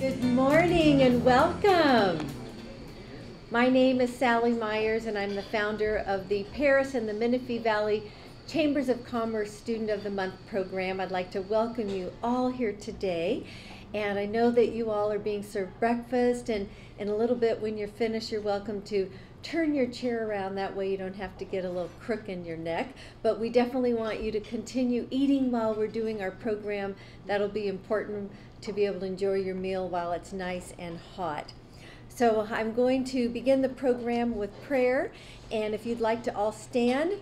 Good morning and welcome. My name is Sally Myers and I'm the founder of the Perris and the Menifee Valley Chambers of Commerce Student of the Month program. I'd like to welcome you all here today. And I know that you all are being served breakfast, and in a little bit when you're finished, you're welcome to turn your chair around. That way you don't have to get a little crook in your neck. But we definitely want you to continue eating while we're doing our program. That'll be important to be able to enjoy your meal while it's nice and hot. So I'm going to begin the program with prayer, and if you'd like to all stand,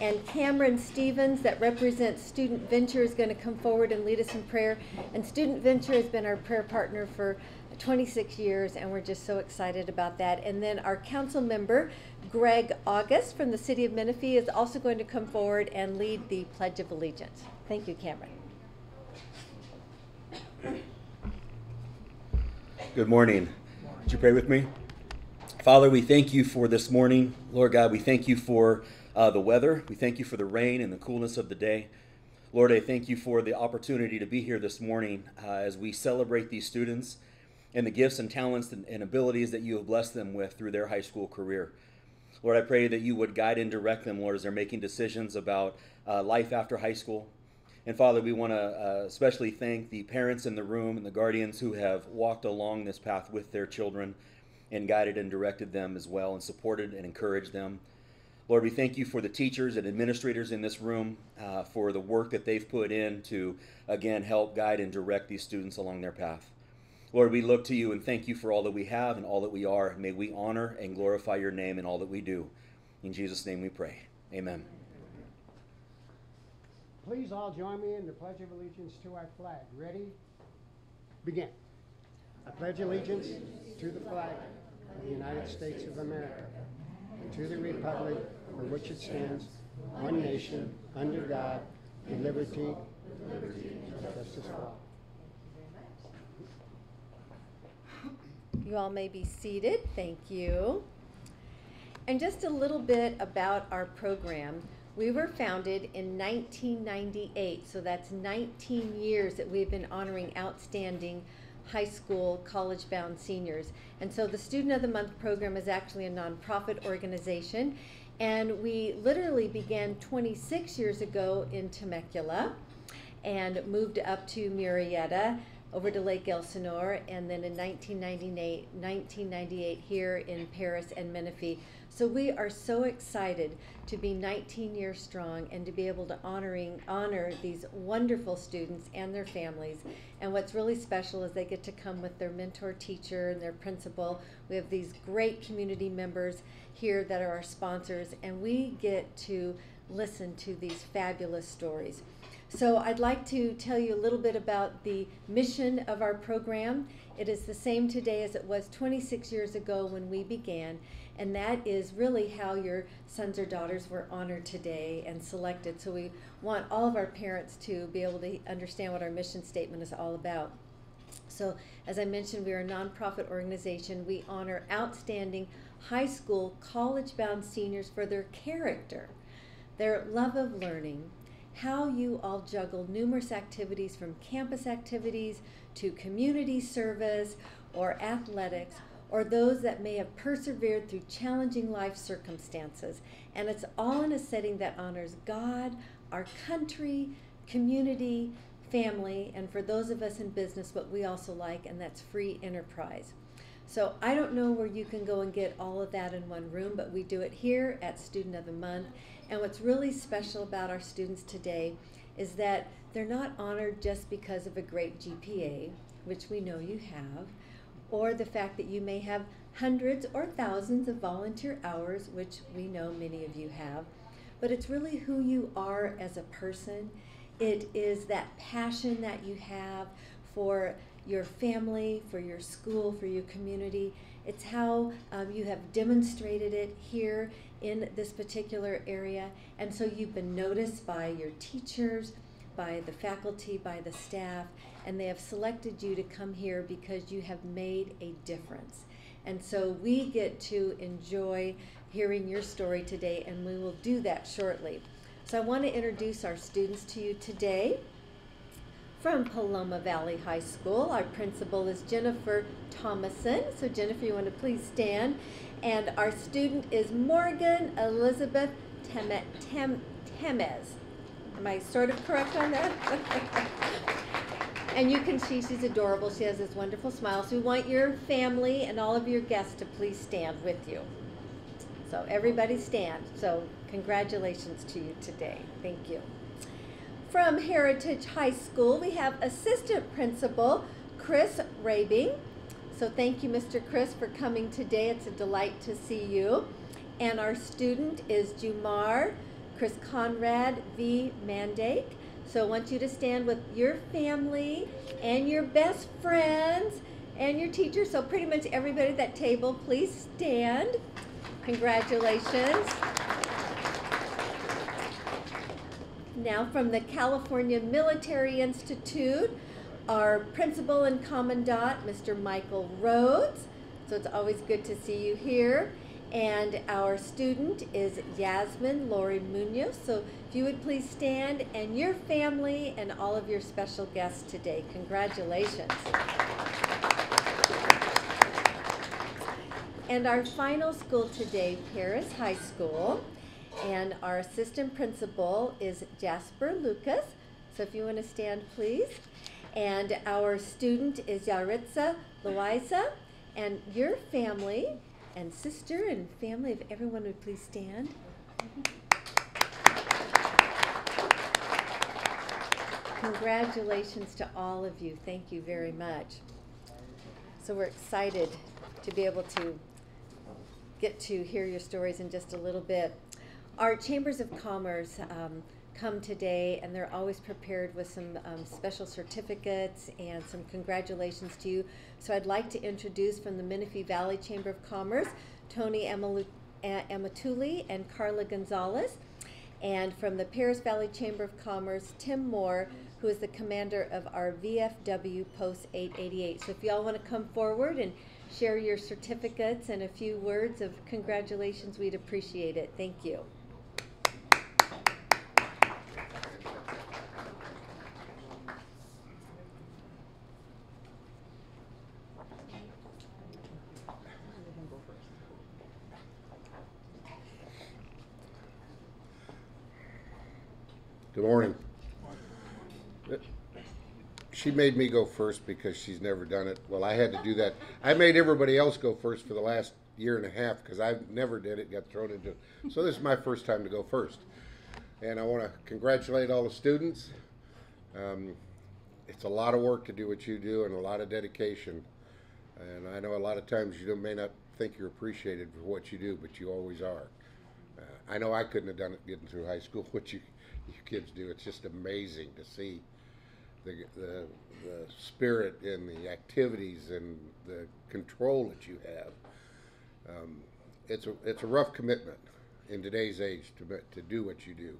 and Cameron Stevens, that represents Student Venture, is going to come forward and lead us in prayer. And Student Venture has been our prayer partner for 26 years, and we're just so excited about that. And then our council member, Greg August from the City of Menifee, is also going to come forward and lead the Pledge of Allegiance. Thank you, Cameron. Good morning. Would you pray with me? Father, we thank you for this morning. Lord God, we thank you for the weather. We thank you for the rain and the coolness of the day. Lord, I thank you for the opportunity to be here this morning as we celebrate these students and the gifts and talents and abilities that you have blessed them with through their high school career. Lord, I pray that you would guide and direct them, Lord, as they're making decisions about life after high school. And Father, we want to especially thank the parents in the room and the guardians who have walked along this path with their children and guided and directed them as well and supported and encouraged them. Lord, we thank you for the teachers and administrators in this room for the work that they've put in to, again, help guide and direct these students along their path. Lord, we look to you and thank you for all that we have and all that we are. May we honor and glorify your name in all that we do. In Jesus' name we pray. Amen. Please all join me in the Pledge of Allegiance to our flag. Ready? Begin. I pledge allegiance to the flag of the United States of America and to the republic for which it stands, one nation, under God, with liberty and justice for all. You all may be seated. Thank you. And just a little bit about our program. We were founded in 1998, so that's 19 years that we've been honoring outstanding high school, college-bound seniors. And so the Student of the Month program is actually a nonprofit organization, and we literally began 26 years ago in Temecula and moved up to Murrieta, over to Lake Elsinore, and then in 1998 here in Perris and Menifee. So we are so excited to be 19 years strong and to be able to honor these wonderful students and their families. And what's really special is they get to come with their mentor teacher and their principal. We have these great community members here that are our sponsors, and we get to listen to these fabulous stories. So I'd like to tell you a little bit about the mission of our program. It is the same today as it was 26 years ago when we began, and that is really how your sons or daughters were honored today and selected. So we want all of our parents to be able to understand what our mission statement is all about. So as I mentioned, we are a nonprofit organization. We honor outstanding high school, college-bound seniors for their character, their love of learning, how you all juggle numerous activities, from campus activities to community service or athletics, or those that may have persevered through challenging life circumstances. And it's all in a setting that honors God, our country, community, family, and for those of us in business, what we also like, and that's free enterprise. So I don't know where you can go and get all of that in one room, but we do it here at Student of the Month. And what's really special about our students today is that they're not honored just because of a great GPA, which we know you have, or the fact that you may have hundreds or thousands of volunteer hours, which we know many of you have, but it's really who you are as a person. It is that passion that you have for your family, for your school, for your community. It's how you have demonstrated it here in this particular area. And so you've been noticed by your teachers, by the faculty, by the staff, and they have selected you to come here because you have made a difference. And so we get to enjoy hearing your story today, and we will do that shortly. So I want to introduce our students to you today. From Paloma Valley High School, our principal is Jennifer Thomason. So Jennifer, you want to please stand. And our student is Morgan Elizabeth Temez. Am I sort of correct on that? And you can see she's adorable. She has this wonderful smile. So we want your family and all of your guests to please stand with you. So everybody stand. So congratulations to you today. Thank you. From Heritage High School, we have Assistant Principal Chris Rabing. So thank you, Mr. Chris, for coming today. It's a delight to see you. And our student is Jumar Chris Conrad V. Mandake. So I want you to stand with your family and your best friends and your teachers. So pretty much everybody at that table, please stand. Congratulations. Now from the California Military Institute, our principal and commandant, Mr. Michael Rhodes. So it's always good to see you here. And our student is Yasmin Lori Munoz. So if you would please stand, and your family and all of your special guests today. Congratulations. And our final school today, Perris High School. And our assistant principal is Jasper Lucas. So if you want to stand, please. And our student is Yaritza Loaiza. And your family and sister and family, if everyone would please stand. Congratulations to all of you. Thank you very much. So we're excited to be able to get to hear your stories in just a little bit. Our Chambers of Commerce come today, and they're always prepared with some special certificates and some congratulations to you. So I'd like to introduce from the Menifee Valley Chamber of Commerce, Tony Amatuli and Carla Gonzalez. And from the Perris Valley Chamber of Commerce, Tim Moore, who is the commander of our VFW Post 888. So if y'all want to come forward and share your certificates and a few words of congratulations, we'd appreciate it. Thank you. Good morning. She made me go first because she's never done it. Well, I had to do that. I made everybody else go first for the last year and a half because I never did it, got thrown into it. So this is my first time to go first. And I want to congratulate all the students. It's a lot of work to do what you do and a lot of dedication. And I know a lot of times you may not think you're appreciated for what you do, but you always are. I know I couldn't have done it getting through high school, what you kids do. It's just amazing to see the spirit and the activities and the control that you have. It's a rough commitment in today's age to do what you do,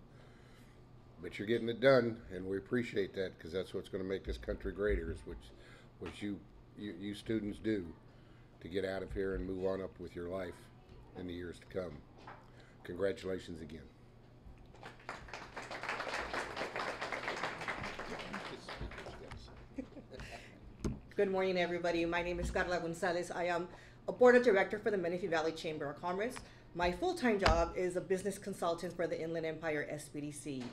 but you're getting it done, and we appreciate that because that's what's going to make this country greater, is what you students do to get out of here and move on up with your life in the years to come. Congratulations again. Good morning, everybody. My name is Carla Gonzalez. I am a board of director for the Menifee Valley Chamber of Commerce. My full-time job is a business consultant for the Inland Empire SBDC.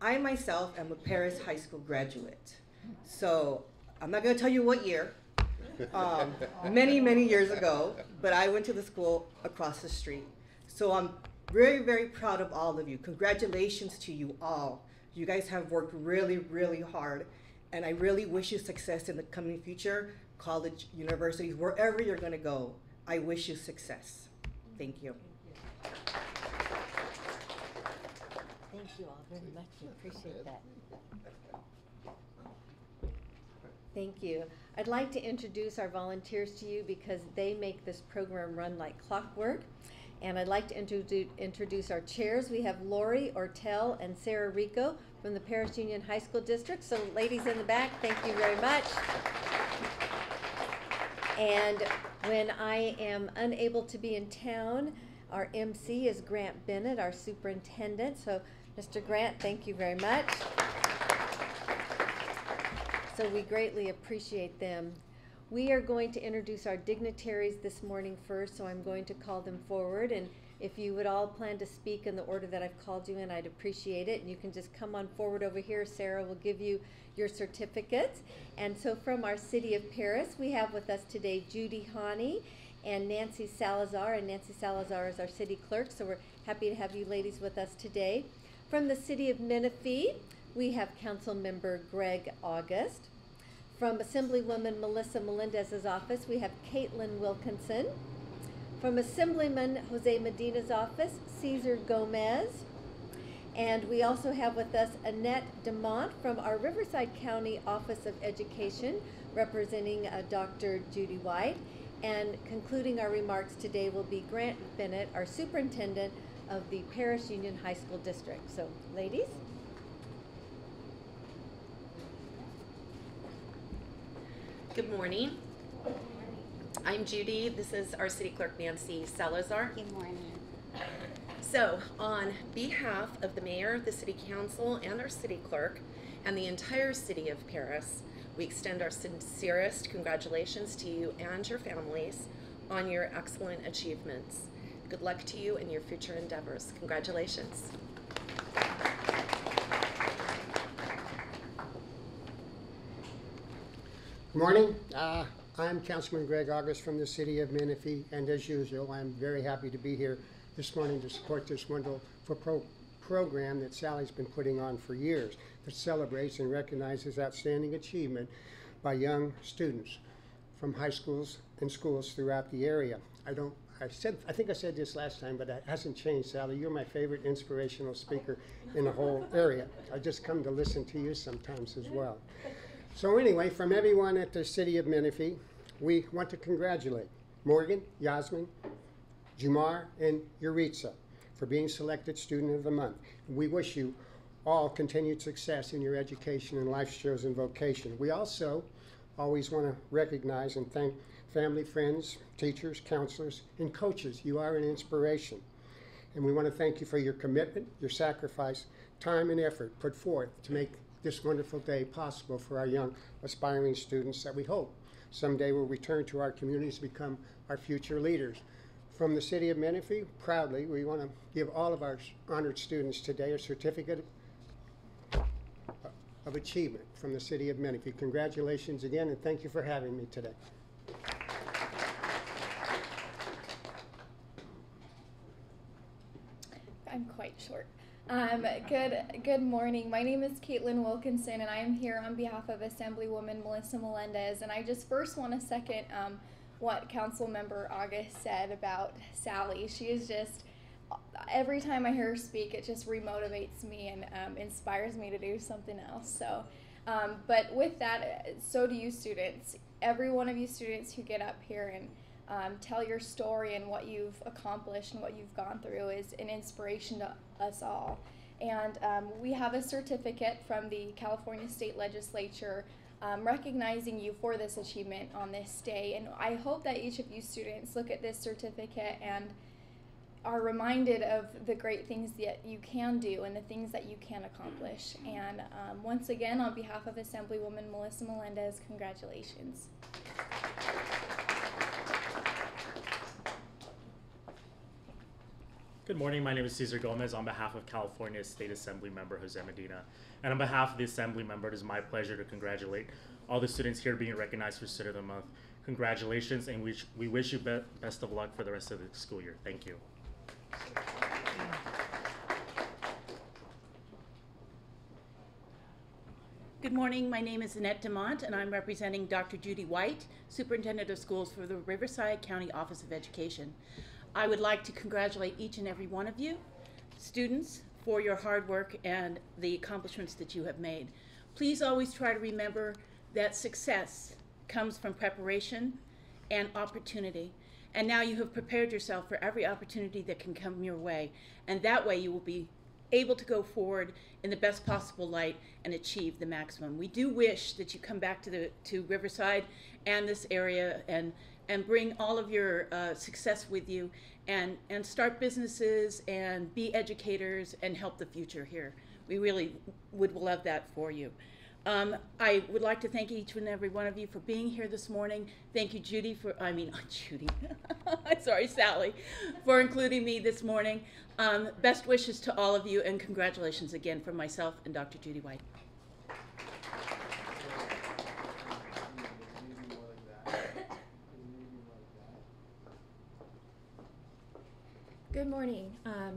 I myself am a Perris High School graduate. So I'm not going to tell you what year, many, many years ago, but I went to the school across the street. So I'm very, very proud of all of you. Congratulations to you all. You guys have worked really, really hard. And I really wish you success in the coming future, college, universities, wherever you're going to go. I wish you success. Thank you. Thank you all very much. We appreciate that. Thank you. I'd like to introduce our volunteers to you because they make this program run like clockwork. And I'd like to introduce our chairs. We have Lori Ortel and Sarah Rico from the Perris Union High School District. So ladies in the back, thank you very much. And when I am unable to be in town, our MC is Grant Bennett, our superintendent. So Mr. Grant, thank you very much. So we greatly appreciate them. We are going to introduce our dignitaries this morning first, so I'm going to call them forward. And if you would all plan to speak in the order that I've called you in, I'd appreciate it. And you can just come on forward over here. Sarah will give you your certificates. And so from our city of Perris, we have with us today Judy Hani and Nancy Salazar. And Nancy Salazar is our city clerk, so we're happy to have you ladies with us today. From the city of Menifee, we have Council Member Greg August. From Assemblywoman Melissa Melendez's office, we have Caitlin Wilkinson. From Assemblyman Jose Medina's office, Cesar Gomez. And we also have with us Annette DeMont from our Riverside County Office of Education, representing Dr. Judy White. And concluding our remarks today will be Grant Bennett, our superintendent of the Perris Union High School District. So, ladies. Good morning. I'm Judy. This is our city clerk, Nancy Salazar. Good morning. So, on behalf of the mayor, the city council, and our city clerk, and the entire city of Perris, we extend our sincerest congratulations to you and your families on your excellent achievements. Good luck to you in your future endeavors. Congratulations. Good morning. I'm Councilman Greg August from the city of Menifee, and as usual, I'm very happy to be here this morning to support this wonderful program that Sally's been putting on for years that celebrates and recognizes outstanding achievement by young students from high schools and schools throughout the area. I think I said this last time, but it hasn't changed, Sally. You're my favorite inspirational speaker in the whole area. I just come to listen to you sometimes as well. So anyway, from everyone at the city of Menifee, we want to congratulate Morgan, Yasmin, Jumar, and Yuritsa for being selected Student of the Month. We wish you all continued success in your education and life's chosen vocation. We also always want to recognize and thank family, friends, teachers, counselors, and coaches. You are an inspiration. And we want to thank you for your commitment, your sacrifice, time, and effort put forth to make this wonderful day possible for our young aspiring students that we hope someday will return to our communities to become our future leaders. From the city of Menifee, proudly, we want to give all of our honored students today a certificate of achievement from the city of Menifee. Congratulations again, and thank you for having me today. I'm quite short. Good morning. My name is Caitlin Wilkinson, and I am here on behalf of Assemblywoman Melissa Melendez. And I just first want to second what Council Member August said about Sally. She is just, every time I hear her speak, it just remotivates me and inspires me to do something else. So, but with that, so do you students. Every one of you students who get up here and tell your story and what you've accomplished and what you've gone through is an inspiration to us all. And we have a certificate from the California State Legislature recognizing you for this achievement on this day. And I hope that each of you students look at this certificate and are reminded of the great things that you can do and the things that you can accomplish. And once again, on behalf of Assemblywoman Melissa Melendez, congratulations. Good morning, my name is Cesar Gomez on behalf of California State Assembly Member Jose Medina. And on behalf of the Assembly Member, it is my pleasure to congratulate all the students here being recognized for Student of the Month. Congratulations, and we wish you best of luck for the rest of the school year. Thank you. Good morning, my name is Annette DeMont, and I'm representing Dr. Judy White, Superintendent of Schools for the Riverside County Office of Education. I would like to congratulate each and every one of you, students, for your hard work and the accomplishments that you have made. Please always try to remember that success comes from preparation and opportunity. And now you have prepared yourself for every opportunity that can come your way. And that way you will be able to go forward in the best possible light and achieve the maximum. We do wish that you come back to Riverside and this area and bring all of your success with you and start businesses and be educators and help the future here. We really would love that for you. I would like to thank each and every one of you for being here this morning. Thank you, Judy, Judy, sorry, Sally, for including me this morning. Best wishes to all of you, and congratulations again from myself and Dr. Judy White. Good morning.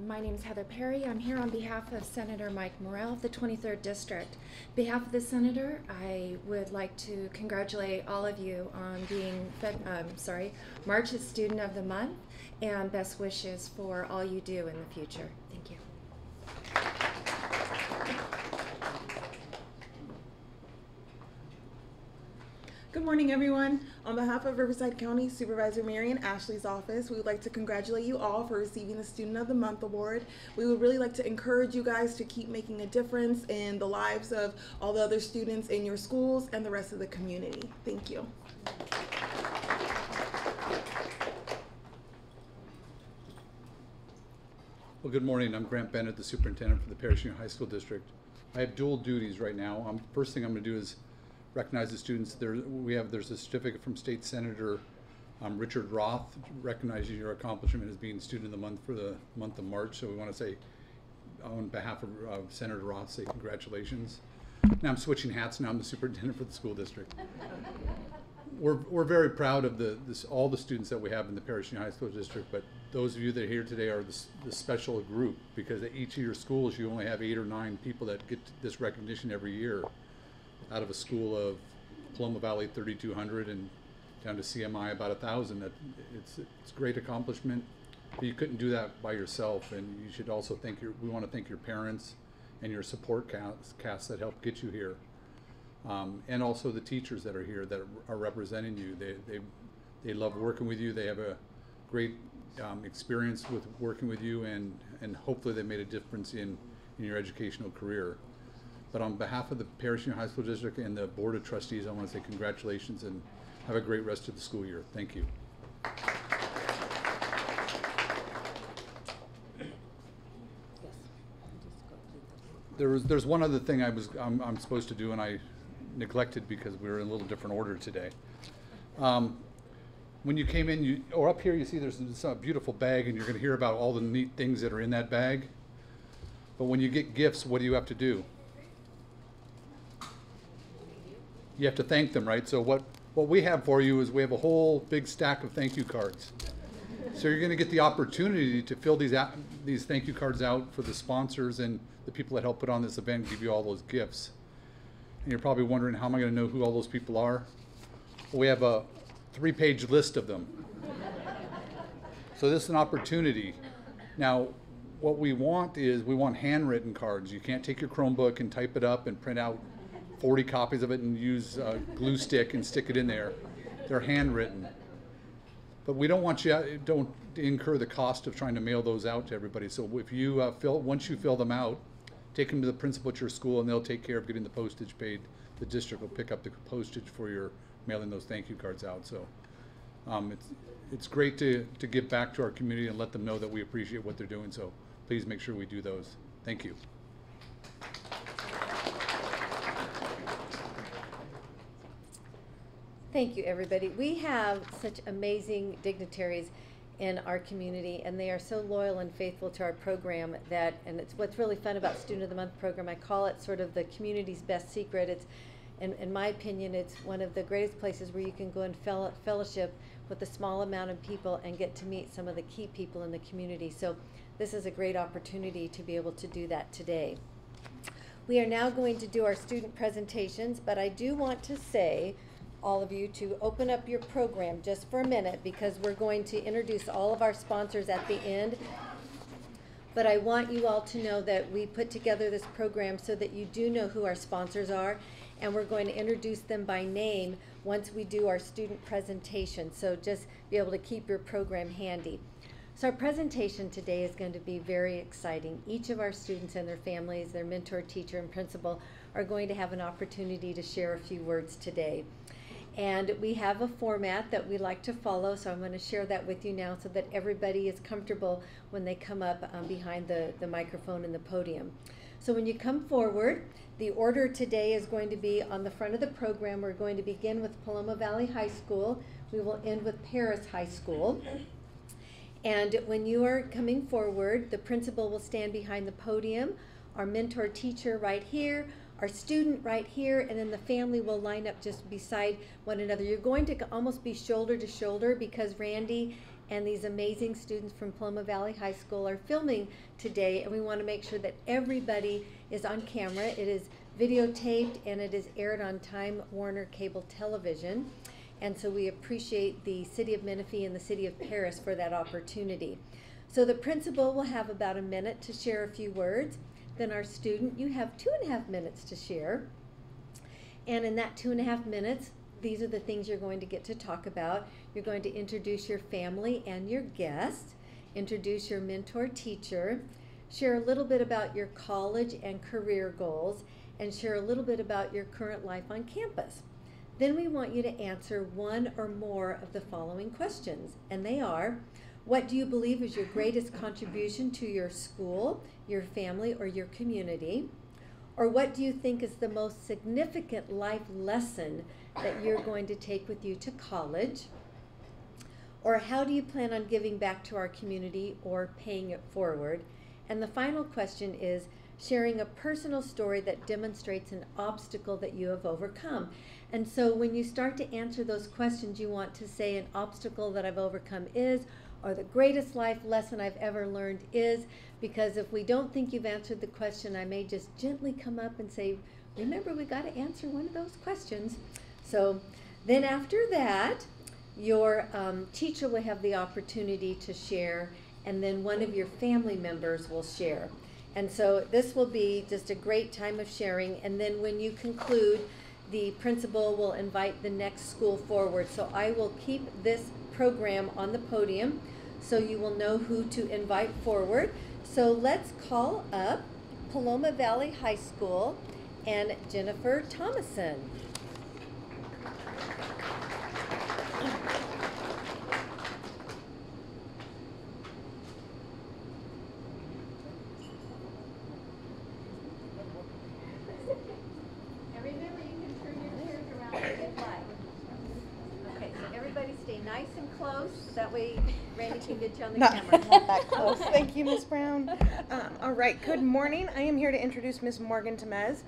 My name is Heather Perry. I'm here on behalf of Senator Mike Morrell of the 23rd District. On behalf of the Senator, I would like to congratulate all of you on being March's Student of the Month, and best wishes for all you do in the future. Thank you. Good morning, everyone. On behalf of Riverside County Supervisor Marion Ashley's office, we would like to congratulate you all for receiving the Student of the Month award. We would really like to encourage you guys to keep making a difference in the lives of all the other students in your schools and the rest of the community. Thank you. Well, good morning. I'm Grant Bennett, the superintendent for the Perris Union High School District. I have dual duties right now. First thing I'm going to do is recognize the students. There's a certificate from State Senator Richard Roth recognizing your accomplishment as being Student of the Month for the month of March. So we want to say, on behalf of Senator Roth, say congratulations. Now I'm switching hats. Now I'm the superintendent for the school district. We're very proud of all the students that we have in the Perris Union High School District, but those of you that are here today are the special group, because at each of your schools you only have 8 or 9 people that get this recognition every year, out of a school of Paloma Valley 3,200 and down to CMI about 1,000. It's a great accomplishment, but you couldn't do that by yourself, and you should also we want to thank your parents and your support cast that helped get you here. And also the teachers that are here that are representing you. They love working with you. They have a great experience with working with you, and hopefully they made a difference in your educational career. But on behalf of the Perris Union High School District and the Board of Trustees, I want to say congratulations and have a great rest of the school year. Thank you. There's one other thing I'm supposed to do, and I neglected because we were in a little different order today. When you came in, or up here, you see there's this beautiful bag, and you're going to hear about all the neat things that are in that bag. But when you get gifts, what do you have to do? You have to thank them, right? So what we have for you is we have a whole big stack of thank you cards. So you're going to get the opportunity to fill these thank you cards out for the sponsors and the people that help put on this event and give you all those gifts. And you're probably wondering, how am I going to know who all those people are? Well, we have a 3-page list of them. So this is an opportunity. Now, what we want is handwritten cards. You can't take your Chromebook and type it up and print out 40 copies of it and use a glue stick and stick it in there. They're handwritten. But we don't want you to incur the cost of trying to mail those out to everybody. So if you once you fill them out, take them to the principal at your school, and they'll take care of getting the postage paid. The district will pick up the postage for your mailing those thank you cards out. So it's great to give back to our community and let them know that we appreciate what they're doing. So please make sure we do those. Thank you. Thank you, everybody. We have such amazing dignitaries in our community, and they are so loyal and faithful to our program and it's what's really fun about Student of the Month program. I call it sort of the community's best secret. It's, in my opinion, it's one of the greatest places where you can go and fellowship with a small amount of people and get to meet some of the key people in the community. So this is a great opportunity to be able to do that today. We are now going to do our student presentations, but I do want to say, all of you, to open up your program just for a minute, because we're going to introduce all of our sponsors at the end. But I want you all to know that we put together this program so that you do know who our sponsors are, and we're going to introduce them by name once we do our student presentation. So just be able to keep your program handy. So our presentation today is going to be very exciting. Each of our students and their families, their mentor, teacher, and principal are going to have an opportunity to share a few words today. And we have a format that we like to follow, so I'm going to share that with you now so that everybody is comfortable when they come up behind the microphone and the podium. So when you come forward, the order today is going to be on the front of the program. We're going to begin with Paloma Valley High School. We will end with Perris High School. And when you are coming forward, the principal will stand behind the podium, our mentor teacher right here, our student right here, and then the family will line up just beside one another. You're going to almost be shoulder to shoulder because Randy and these amazing students from Paloma Valley High School are filming today, and we want to make sure that everybody is on camera. It is videotaped and it is aired on Time Warner Cable Television. And so we appreciate the City of Menifee and the City of Perris for that opportunity. So the principal will have about a minute to share a few words. Then our student, you have 2.5 minutes to share. And in that 2.5 minutes, these are the things you're going to get to talk about. You're going to introduce your family and your guest, introduce your mentor teacher, share a little bit about your college and career goals, and share a little bit about your current life on campus. Then we want you to answer one or more of the following questions, and they are, what do you believe is your greatest contribution to your school, your family, or your community? Or what do you think is the most significant life lesson that you're going to take with you to college? Or how do you plan on giving back to our community or paying it forward? And the final question is sharing a personal story that demonstrates an obstacle that you have overcome. And so when you start to answer those questions, you want to say an obstacle that I've overcome is, or the greatest life lesson I've ever learned is, because if we don't think you've answered the question, I may just gently come up and say, remember, we got to answer one of those questions. So then after that, your teacher will have the opportunity to share, and then one of your family members will share. And so this will be just a great time of sharing, and then when you conclude, the principal will invite the next school forward. So I will keep this program on the podium so you will know who to invite forward. So let's call up Paloma Valley High School and Jennifer Thomason. Nice and close, that way Randy can get you on the camera. Not that close. Thank you, Ms. Brown. All right, good morning. I am here to introduce Ms. Morgan Temez.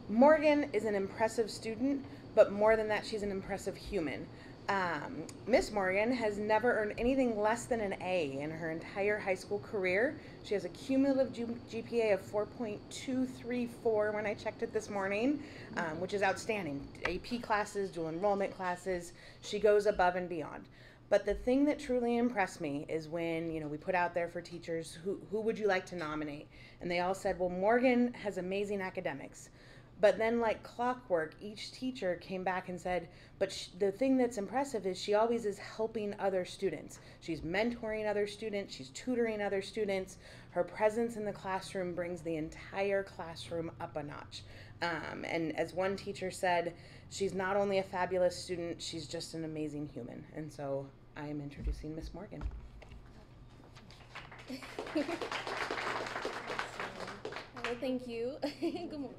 Morgan is an impressive student, but more than that, she's an impressive human. Miss Morgan has never earned anything less than an A in her entire high school career. She has a cumulative GPA of 4.234 when I checked it this morning, which is outstanding. AP classes, dual enrollment classes, she goes above and beyond. But the thing that truly impressed me is when, we put out there for teachers, who would you like to nominate? And they all said, well, Morgan has amazing academics. But then, like clockwork, each teacher came back and said, but the thing that's impressive is she always is helping other students. She's mentoring other students. She's tutoring other students. Her presence in the classroom brings the entire classroom up a notch. And as one teacher said, she's not only a fabulous student, she's just an amazing human. And so I am introducing Miss Morgan. Hello, thank you. Good morning.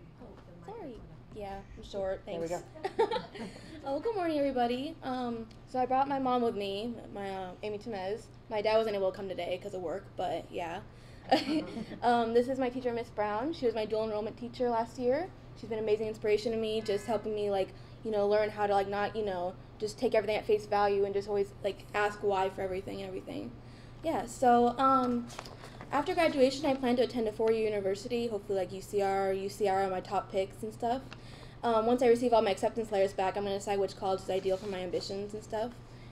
Sorry. Yeah, I'm short. Thanks. There we go. Oh, good morning, everybody. So I brought my mom with me, my Amy Temez. My dad wasn't able to come today because of work, but yeah. This is my teacher, Miss Brown. She was my dual enrollment teacher last year. She's been an amazing inspiration to me, just helping me learn how to not just take everything at face value and just always ask why for everything and everything. Yeah. So after graduation, I plan to attend a 4-year university, hopefully UCR are my top picks and stuff. Once I receive all my acceptance letters back, I'm going to decide which college is ideal for my ambitions and stuff.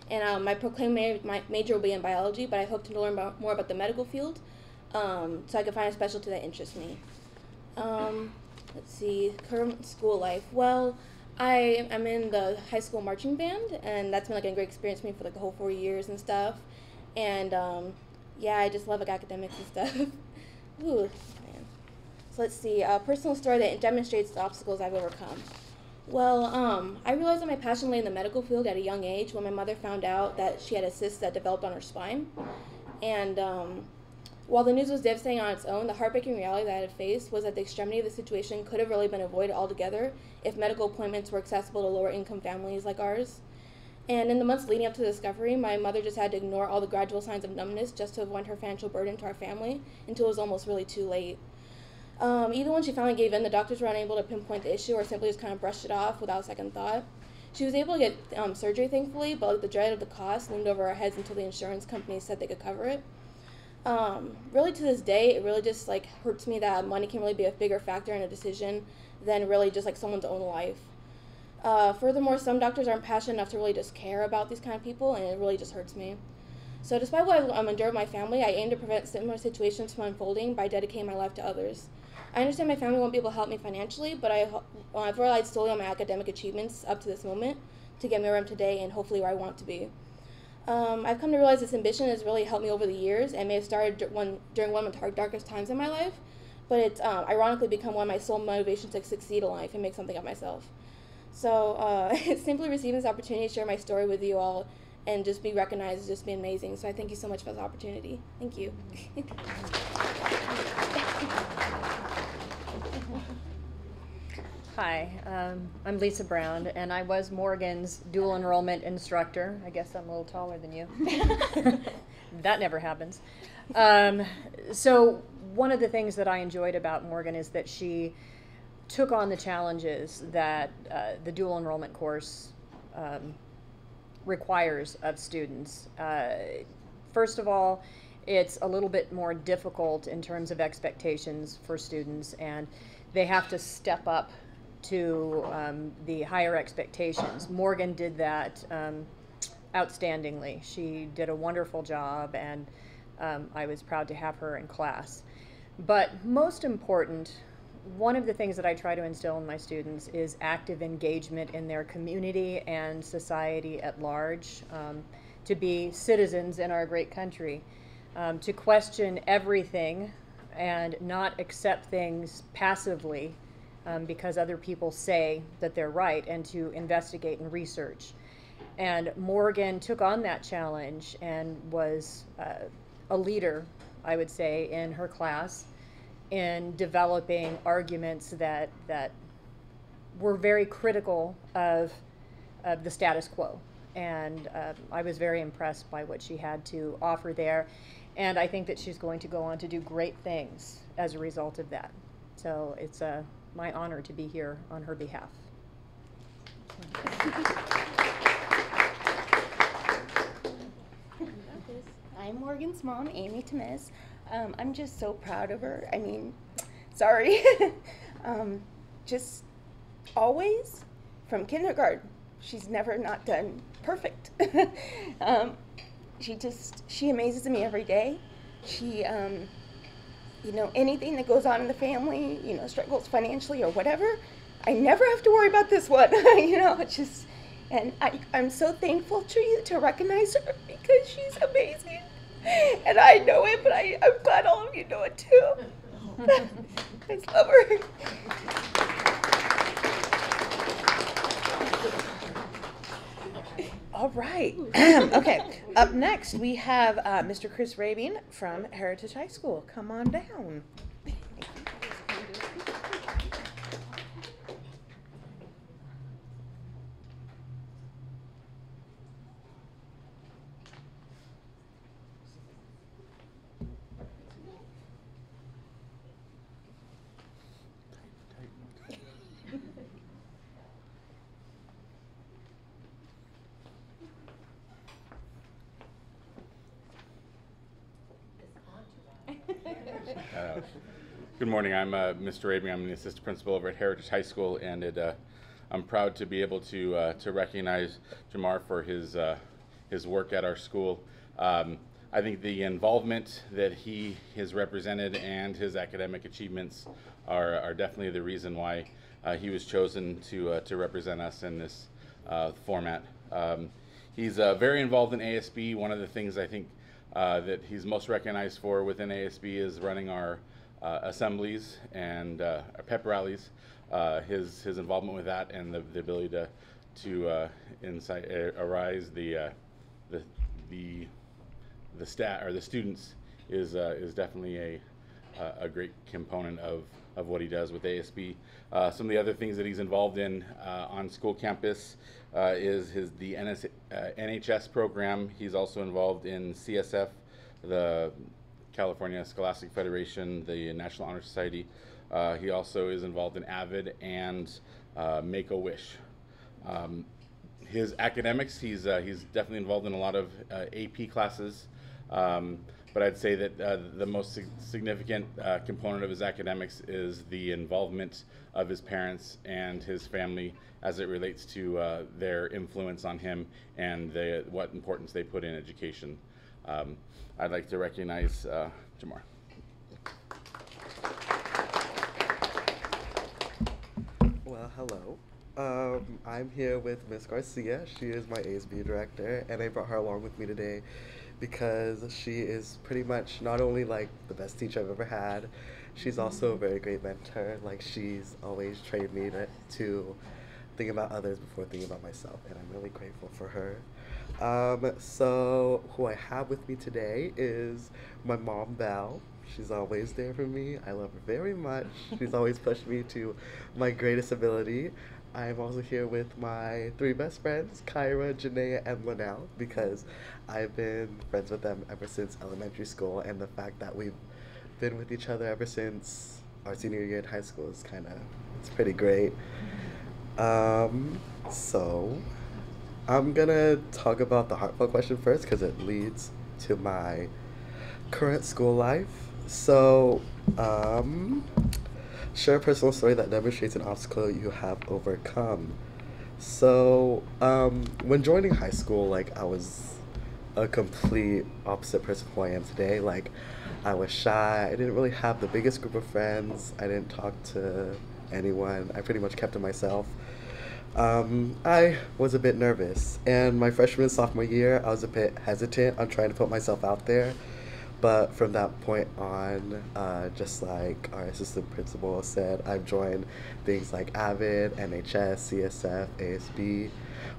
And my proclaimed major will be in biology, but I hope to learn more about the medical field so I can find a specialty that interests me. Let's see, current school life. Well, I'm in the high school marching band, and that's been a great experience for me for the whole 4 years and stuff. And yeah, I just love academics and stuff. Ooh, man. So let's see, a personal story that demonstrates the obstacles I've overcome. Well, I realized that my passion lay in the medical field at a young age when my mother found out that she had a cyst that developed on her spine. And While the news was devastating on its own, the heartbreaking reality that I had faced was that the extremity of the situation could have really been avoided altogether if medical appointments were accessible to lower income families like ours. And in the months leading up to the discovery, my mother just had to ignore all the gradual signs of numbness just to avoid her financial burden to our family until it was almost really too late. Even when she finally gave in, the doctors were unable to pinpoint the issue or simply just kind of brushed it off without a second thought. She was able to get surgery, thankfully, but the dread of the cost loomed over our heads until the insurance company said they could cover it. Really to this day, it really just like hurts me that money can really be a bigger factor in a decision than really just like someone's own life. Furthermore, some doctors aren't passionate enough to really just care about these kind of people, and it really just hurts me. So despite what I've endured with my family, I aim to prevent similar situations from unfolding by dedicating my life to others. I understand my family won't be able to help me financially, but I've relied solely on my academic achievements up to this moment to get me where I am today and hopefully where I want to be. I've come to realize this ambition has really helped me over the years and may have started during one of the darkest times in my life, but it's ironically become one of my sole motivations to succeed in life and make something of myself. So simply receiving this opportunity to share my story with you all and just be recognized has just been amazing. So I thank you so much for this opportunity. Thank you. Hi, I'm Lisa Brown, and I was Morgan's dual enrollment instructor. I guess I'm a little taller than you. That never happens. So one of the things that I enjoyed about Morgan is that she took on the challenges that the dual enrollment course requires of students. First of all, it's a little bit more difficult in terms of expectations for students, and they have to step up to the higher expectations. Morgan did that outstandingly. She did a wonderful job, and I was proud to have her in class. But most important, one of the things that I try to instill in my students is active engagement in their community and society at large, to be citizens in our great country, to question everything and not accept things passively because other people say that they're right, and to investigate and research. And Morgan took on that challenge and was a leader, I would say, in her class in developing arguments that were very critical of the status quo. And I was very impressed by what she had to offer there. And I think that she's going to go on to do great things as a result of that. So it's my honor to be here on her behalf. I'm Morgan's mom, Amy Temez. I'm just so proud of her. I mean, sorry. Just always, from kindergarten, she's never not done perfect. She amazes me every day. She, you know, anything that goes on in the family, you know, struggles financially or whatever, I never have to worry about this one. You know, it's just, and I'm so thankful to you to recognize her because she's amazing. And I know it, but I'm glad all of you know it too. I just love her. All right. Okay. Up next, we have Mr. Chris Rabin from Heritage High School. Come on down. Good morning. I'm Mr. Rabin. I'm the assistant principal over at Heritage High School, and I'm proud to be able to recognize Jamar for his work at our school. I think the involvement that he has represented and his academic achievements are definitely the reason why he was chosen to represent us in this format. He's very involved in ASB. One of the things I think that he's most recognized for within ASB is running our assemblies and our pep rallies. His involvement with that and the ability to arise the students is definitely a great component of what he does with ASB. Some of the other things that he's involved in on school campus is the NHS program. He's also involved in CSF, the California Scholastic Federation, the National Honor Society. He also is involved in AVID and Make-A-Wish. His academics, he's definitely involved in a lot of AP classes, but I'd say that the most significant component of his academics is the involvement of his parents and his family as it relates to their influence on him and what importance they put in education. I'd like to recognize Jamar. Well, hello. I'm here with Miss Garcia. She is my ASB director, and I brought her along with me today because she is pretty much not only like the best teacher I've ever had, she's also a very great mentor. Like, she's always trained me to think about others before thinking about myself, and I'm really grateful for her. So who I have with me today is my mom, Val. She's always there for me. I love her very much. She's always pushed me to my greatest ability. I'm also here with my 3 best friends, Kyra, Janaea, and Linnell, because I've been friends with them ever since elementary school, and the fact that we've been with each other ever since our senior year in high school is it's pretty great. So I'm gonna talk about the heartfelt question first because it leads to my current school life. So, share a personal story that demonstrates an obstacle you have overcome. So, when joining high school, like, I was a complete opposite person who I am today. Like, I was shy. I didn't really have the biggest group of friends. I didn't talk to anyone. I pretty much kept to myself. I was a bit nervous, and my freshman and sophomore year, I was a bit hesitant on trying to put myself out there. But from that point on, just like our assistant principal said, I've joined things like AVID, NHS, CSF, ASB.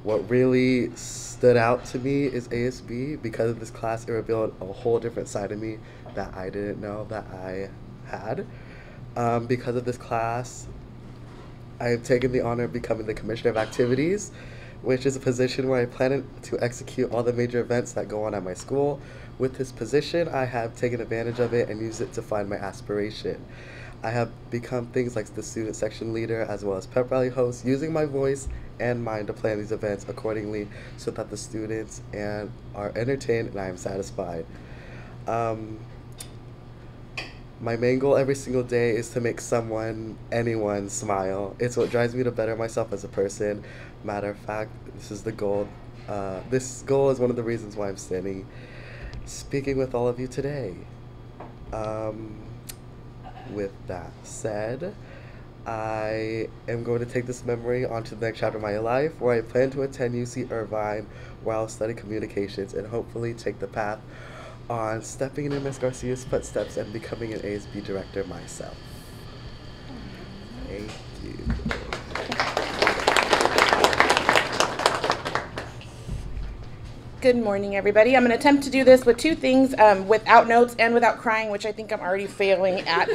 What really stood out to me is ASB. Because of this class, it revealed a whole different side of me that I didn't know that I had. Because of this class, I've taken the honor of becoming the Commissioner of Activities, which is a position where I plan to execute all the major events that go on at my school. With this position, I have taken advantage of it and used it to find my aspiration. I have become things like the student section leader as well as pep rally host, using my voice and mind to plan these events accordingly so that the students are entertained and I am satisfied. My main goal every single day is to make anyone smile. It's what drives me to better myself as a person. Matter of fact, this is the goal. This goal is one of the reasons why I'm speaking with all of you today. With that said, I am going to take this memory onto the next chapter of my life, where I plan to attend UC Irvine, where I'll study communications and hopefully take the path on stepping into Ms. Garcia's footsteps and becoming an ASB director myself. Thank you. Good morning, everybody. I'm going to attempt to do this with 2 things, without notes and without crying, which I think I'm already failing at.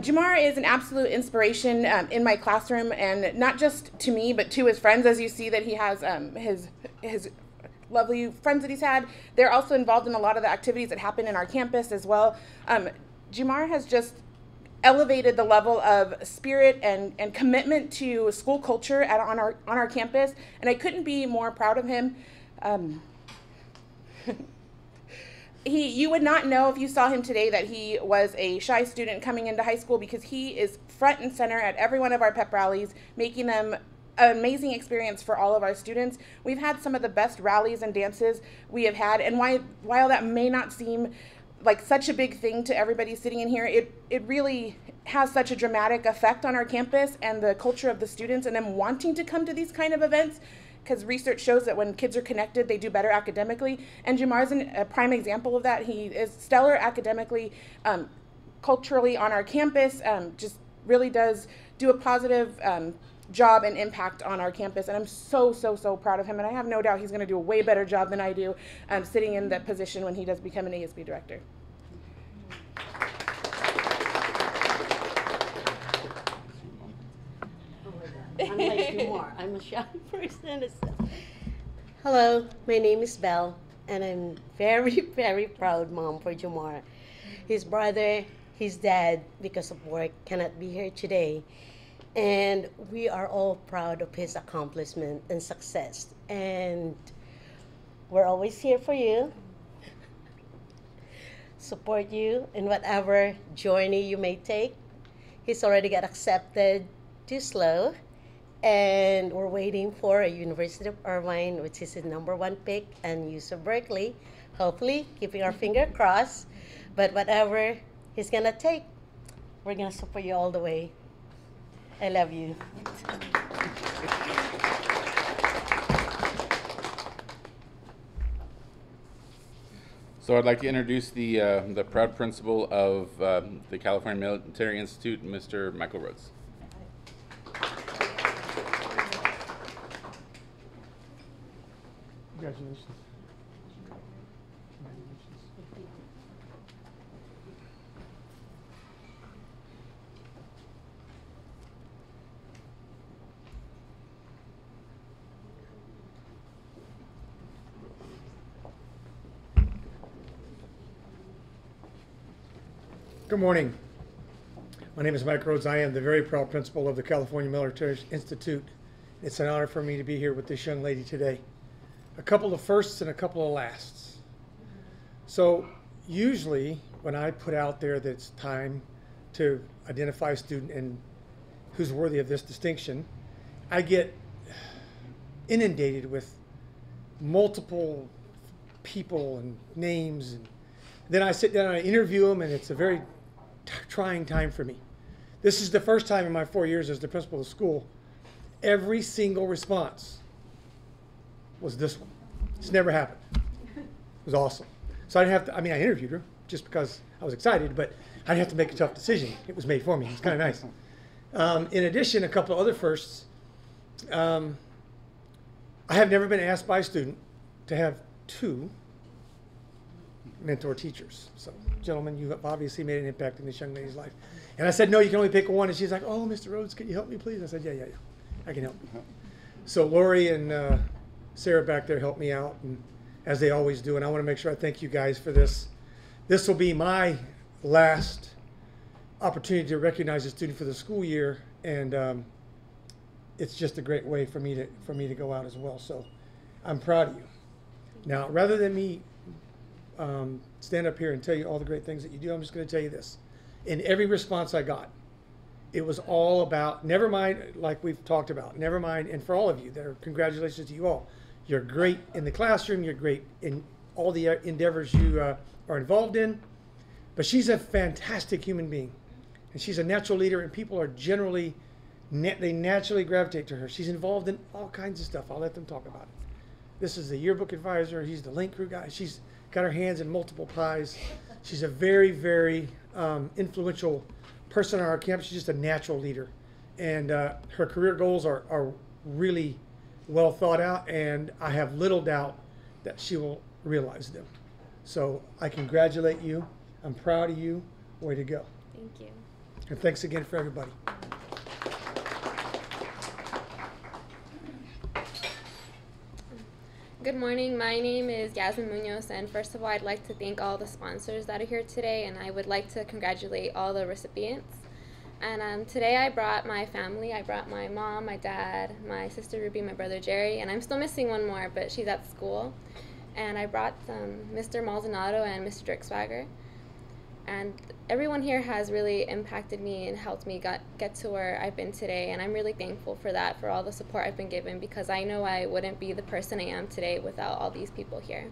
Jamar is an absolute inspiration in my classroom, and not just to me, but to his friends. As you see that he has his lovely friends that he's had. They're also involved in a lot of the activities that happen in our campus as well. Jamar has just elevated the level of spirit and commitment to school culture on our campus, and I couldn't be more proud of him. You would not know if you saw him today that he was a shy student coming into high school, because he is front and center at every one of our pep rallies, making them an amazing experience for all of our students. We've had some of the best rallies and dances we have had, and while that may not seem like such a big thing to everybody sitting in here, it really has such a dramatic effect on our campus and the culture of the students and them wanting to come to these kind of events, because research shows that when kids are connected, they do better academically, and Jamar's a prime example of that. He is stellar academically, culturally on our campus, just really does do a positive job and impact on our campus, and I'm so proud of him, and I have no doubt he's going to do a way better job than I do sitting in that position when he does become an ASB director. I'm like Jamar. I'm a shy person. Hello, my name is Belle, and I'm very proud mom for Jamar. His brother, his dad, because of work, cannot be here today. And we are all proud of his accomplishment and success. And we're always here for you, support you in whatever journey you may take. He's already got accepted to SLO, and we're waiting for a University of Irvine, which is his #1 pick, and UC Berkeley, hopefully, keeping our finger crossed. But whatever he's gonna take, we're gonna support you all the way. I love you. So I'd like to introduce the proud principal of the California Military Institute, Mr. Michael Rhodes. Congratulations. Good morning. My name is Mike Rhodes. I am the very proud principal of the California Military Institute. It's an honor for me to be here with this young lady today. A couple of firsts and a couple of lasts. So usually when I put out there that it's time to identify a student and who's worthy of this distinction, I get inundated with multiple people and names, and then I sit down and I interview them, and it's a very trying time for me. This is the first time in my 4 years as the principal of the school, every single response was this one. It's never happened. It was awesome. So I didn't have to, I mean, I interviewed her just because I was excited, but I didn't have to make a tough decision. It was made for me. It's kind of nice. In addition, a couple of other firsts. I have never been asked by a student to have 2 mentor teachers. So, gentlemen, you have obviously made an impact in this young lady's life. And I said, no, you can only pick one. And she's like, oh, Mr. Rhodes, can you help me, please? I said, yeah, I can help you. So Lori and Sarah back there helped me out, and as they always do. And I want to make sure I thank you guys for this. This will be my last opportunity to recognize a student for the school year, and it's just a great way for me to go out as well. So I'm proud of you. Now, rather than me stand up here and tell you all the great things that you do, I'm just going to tell you this. In every response I got, it was all about, never mind, like we've talked about, never mind, and for all of you, congratulations to you all. You're great in the classroom, you're great in all the endeavors you are involved in, but she's a fantastic human being, and she's a natural leader, and people are generally, they naturally gravitate to her. She's involved in all kinds of stuff. I'll let them talk about it. This is the yearbook advisor, he's the link crew guy. She's got her hands in multiple pies. She's a very influential person on our campus. She's just a natural leader. And her career goals are really well thought out, and I have little doubt that she will realize them. So I congratulate you. I'm proud of you. Way to go. Thank you. And thanks again for everybody. Good morning, my name is Yasmin Munoz, and first of all, I'd like to thank all the sponsors that are here today, and I would like to congratulate all the recipients. And today I brought my family. I brought my mom, my dad, my sister Ruby, my brother Jerry, and I'm still missing one more, but she's at school. And I brought Mr. Maldonado and Mr. Drickswager. And everyone here has really impacted me and helped me get to where I've been today, and I'm really thankful for that, for all the support I've been given, because I know I wouldn't be the person I am today without all these people here.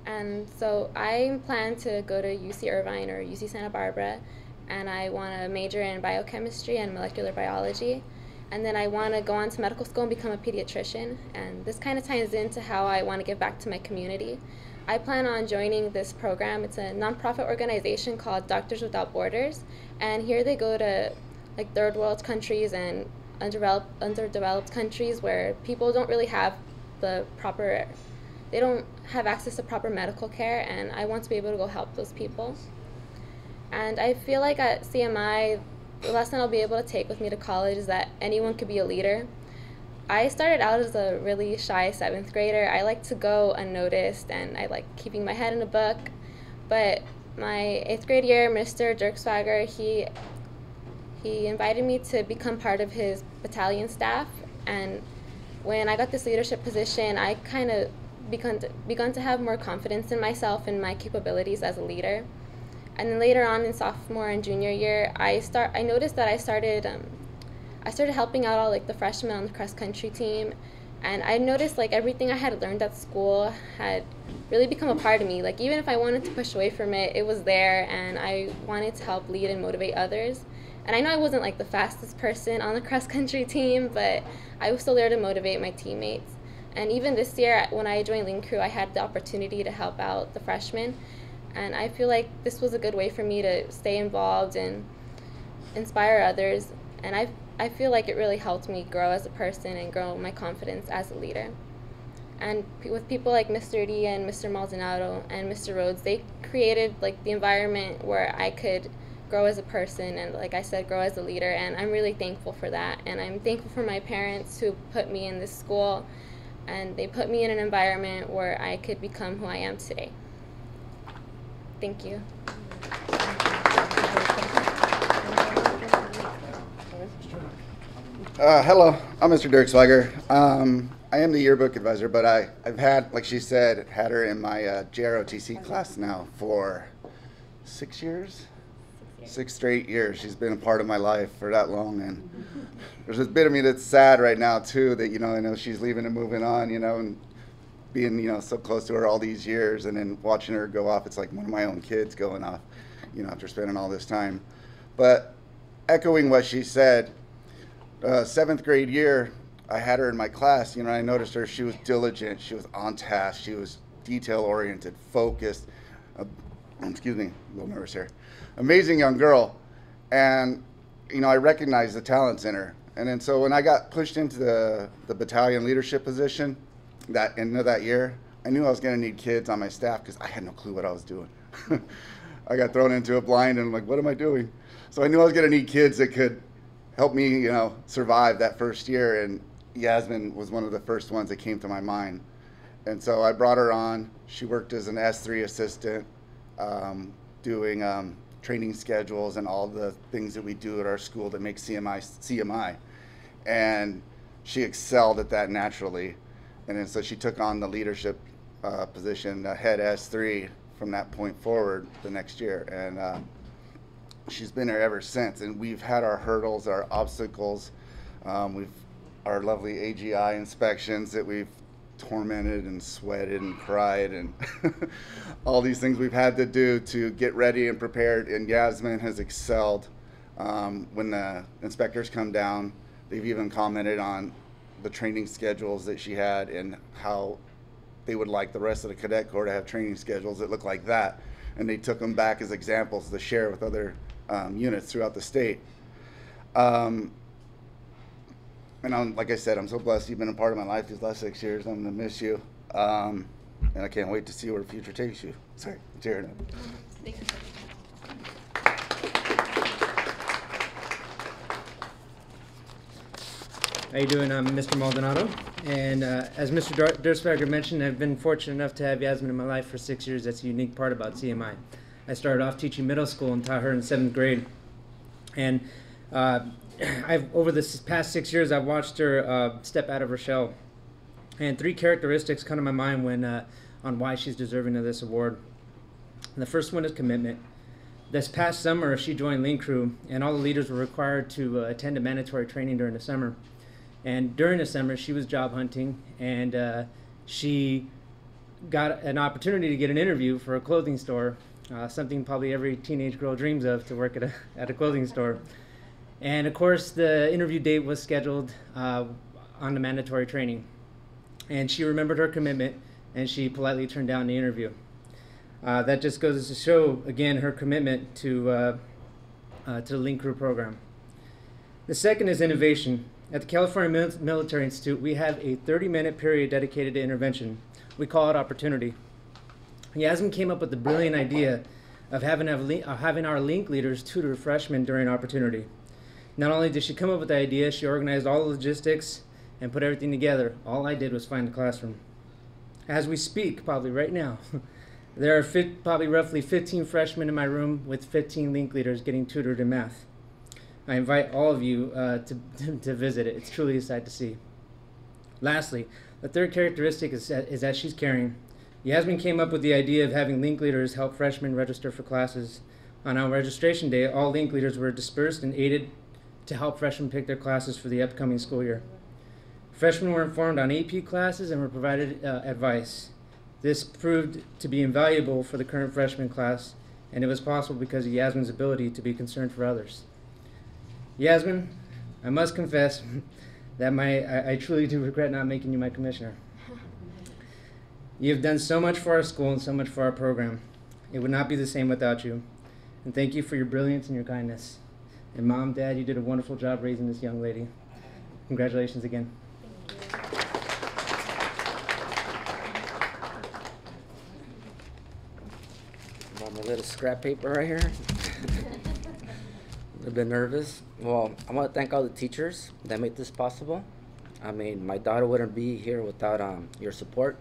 And so I plan to go to UC Irvine or UC Santa Barbara, and I want to major in biochemistry and molecular biology, and then I want to go on to medical school and become a pediatrician, and this kind of ties into how I want to give back to my community. I plan on joining this program. It's a nonprofit organization called Doctors Without Borders, and here they go to like third world countries and underdeveloped countries where people don't really have they don't have access to proper medical care, and I want to be able to go help those people. And I feel like at CMI, the lesson I'll be able to take with me to college is that anyone could be a leader. I started out as a really shy 7th grader. I like to go unnoticed, and I like keeping my head in a book. But my 8th grade year, Mr. Dirkswager, he invited me to become part of his battalion staff. And when I got this leadership position, I kind of begun to have more confidence in myself and my capabilities as a leader. And then later on in sophomore and junior year, I noticed that I started helping out all like the freshmen on the cross country team, and I noticed like everything I had learned at school had really become a part of me. Like even if I wanted to push away from it, it was there, and I wanted to help lead and motivate others. And I know I wasn't like the fastest person on the cross country team, but I was still there to motivate my teammates. And even this year, when I joined Lean Crew, I had the opportunity to help out the freshmen. And I feel like this was a good way for me to stay involved and inspire others. And I feel like it really helped me grow as a person and grow my confidence as a leader. And with people like Mr. D and Mr. Maldonado and Mr. Rhodes, they created like the environment where I could grow as a person and, like I said, grow as a leader. And I'm really thankful for that. And I'm thankful for my parents who put me in this school, and they put me in an environment where I could become who I am today. Thank you. Hello, I'm Mr. Dirkswager. I am the yearbook advisor, but I've had, like she said, had her in my JROTC class now for 6 years? 6 straight years. She's been a part of my life for that long, and there's this bit of me that's sad right now too, that, you know, I know she's leaving and moving on, you know, and being, you know, so close to her all these years, and then watching her go off, it's like one of my own kids going off, you know, after spending all this time. But echoing what she said, 7th grade year, I had her in my class, you know, I noticed her, she was diligent, she was on task, she was detail-oriented, focused, excuse me, a little nervous here, amazing young girl, and, you know, I recognized the talents in her. And then so when I got pushed into the battalion leadership position, that end of that year, I knew I was going to need kids on my staff because I had no clue what I was doing. I got thrown into it blind, and I'm like, what am I doing? So I knew I was going to need kids that could help me, you know, survive that first year, and Yasmin was one of the first ones that came to my mind. And so I brought her on. She worked as an S3 assistant, doing training schedules and all the things that we do at our school that make CMI. And she excelled at that naturally. And then so she took on the leadership position, head S3, from that point forward the next year. And she's been there ever since. And we've had our hurdles, our obstacles, our lovely AGI inspections that we've tormented and sweated and cried and all these things we've had to do to get ready and prepared. And Yasmin has excelled. When the inspectors come down, they've even commented on the training schedules that she had and how they would like the rest of the cadet corps to have training schedules that look like that. And they took them back as examples to share with other units throughout the state. And like I said, I'm so blessed you've been a part of my life these last 6 years. I'm gonna miss you. And I can't wait to see where the future takes you. Sorry, tearing up. How you doing? I'm Mr. Maldonado, and as Mr. Dirkswager mentioned, I've been fortunate enough to have Yasmin in my life for 6 years. That's a unique part about CMI. I started off teaching middle school and taught her in 7th grade, and over the past 6 years, I've watched her step out of her shell, and 3 characteristics come to my mind when on why she's deserving of this award. And the first one is commitment. This past summer, she joined Lean Crew, and all the leaders were required to attend a mandatory training during the summer. And during the summer, she was job hunting, and she got an opportunity to get an interview for a clothing store, something probably every teenage girl dreams of, to work at a clothing store. And of course, the interview date was scheduled on the mandatory training. And she remembered her commitment, and she politely turned down the interview. That just goes to show, again, her commitment to the Lean Crew program. The second is innovation. At the California Military Institute, we have a 30-minute period dedicated to intervention. We call it opportunity. Yasmin came up with the brilliant idea of having our link leaders tutor freshmen during opportunity. Not only did she come up with the idea, she organized all the logistics and put everything together. All I did was find the classroom. As we speak, probably right now, there are probably roughly 15 freshmen in my room with 15 link leaders getting tutored in math. I invite all of you to visit it. It's truly a sight to see. Lastly, the third characteristic is that she's caring. Yasmin came up with the idea of having link leaders help freshmen register for classes. On our registration day, all link leaders were dispersed and aided to help freshmen pick their classes for the upcoming school year. Freshmen were informed on AP classes and were provided advice. This proved to be invaluable for the current freshman class, and it was possible because of Yasmin's ability to be concerned for others. Yasmin, I must confess that I truly do regret not making you my commissioner. You have done so much for our school and so much for our program. It would not be the same without you. And thank you for your brilliance and your kindness. And Mom, Dad, you did a wonderful job raising this young lady. Congratulations again. Got my little scrap paper right here. A bit nervous. Well, I want to thank all the teachers that made this possible. I mean, my daughter wouldn't be here without your support.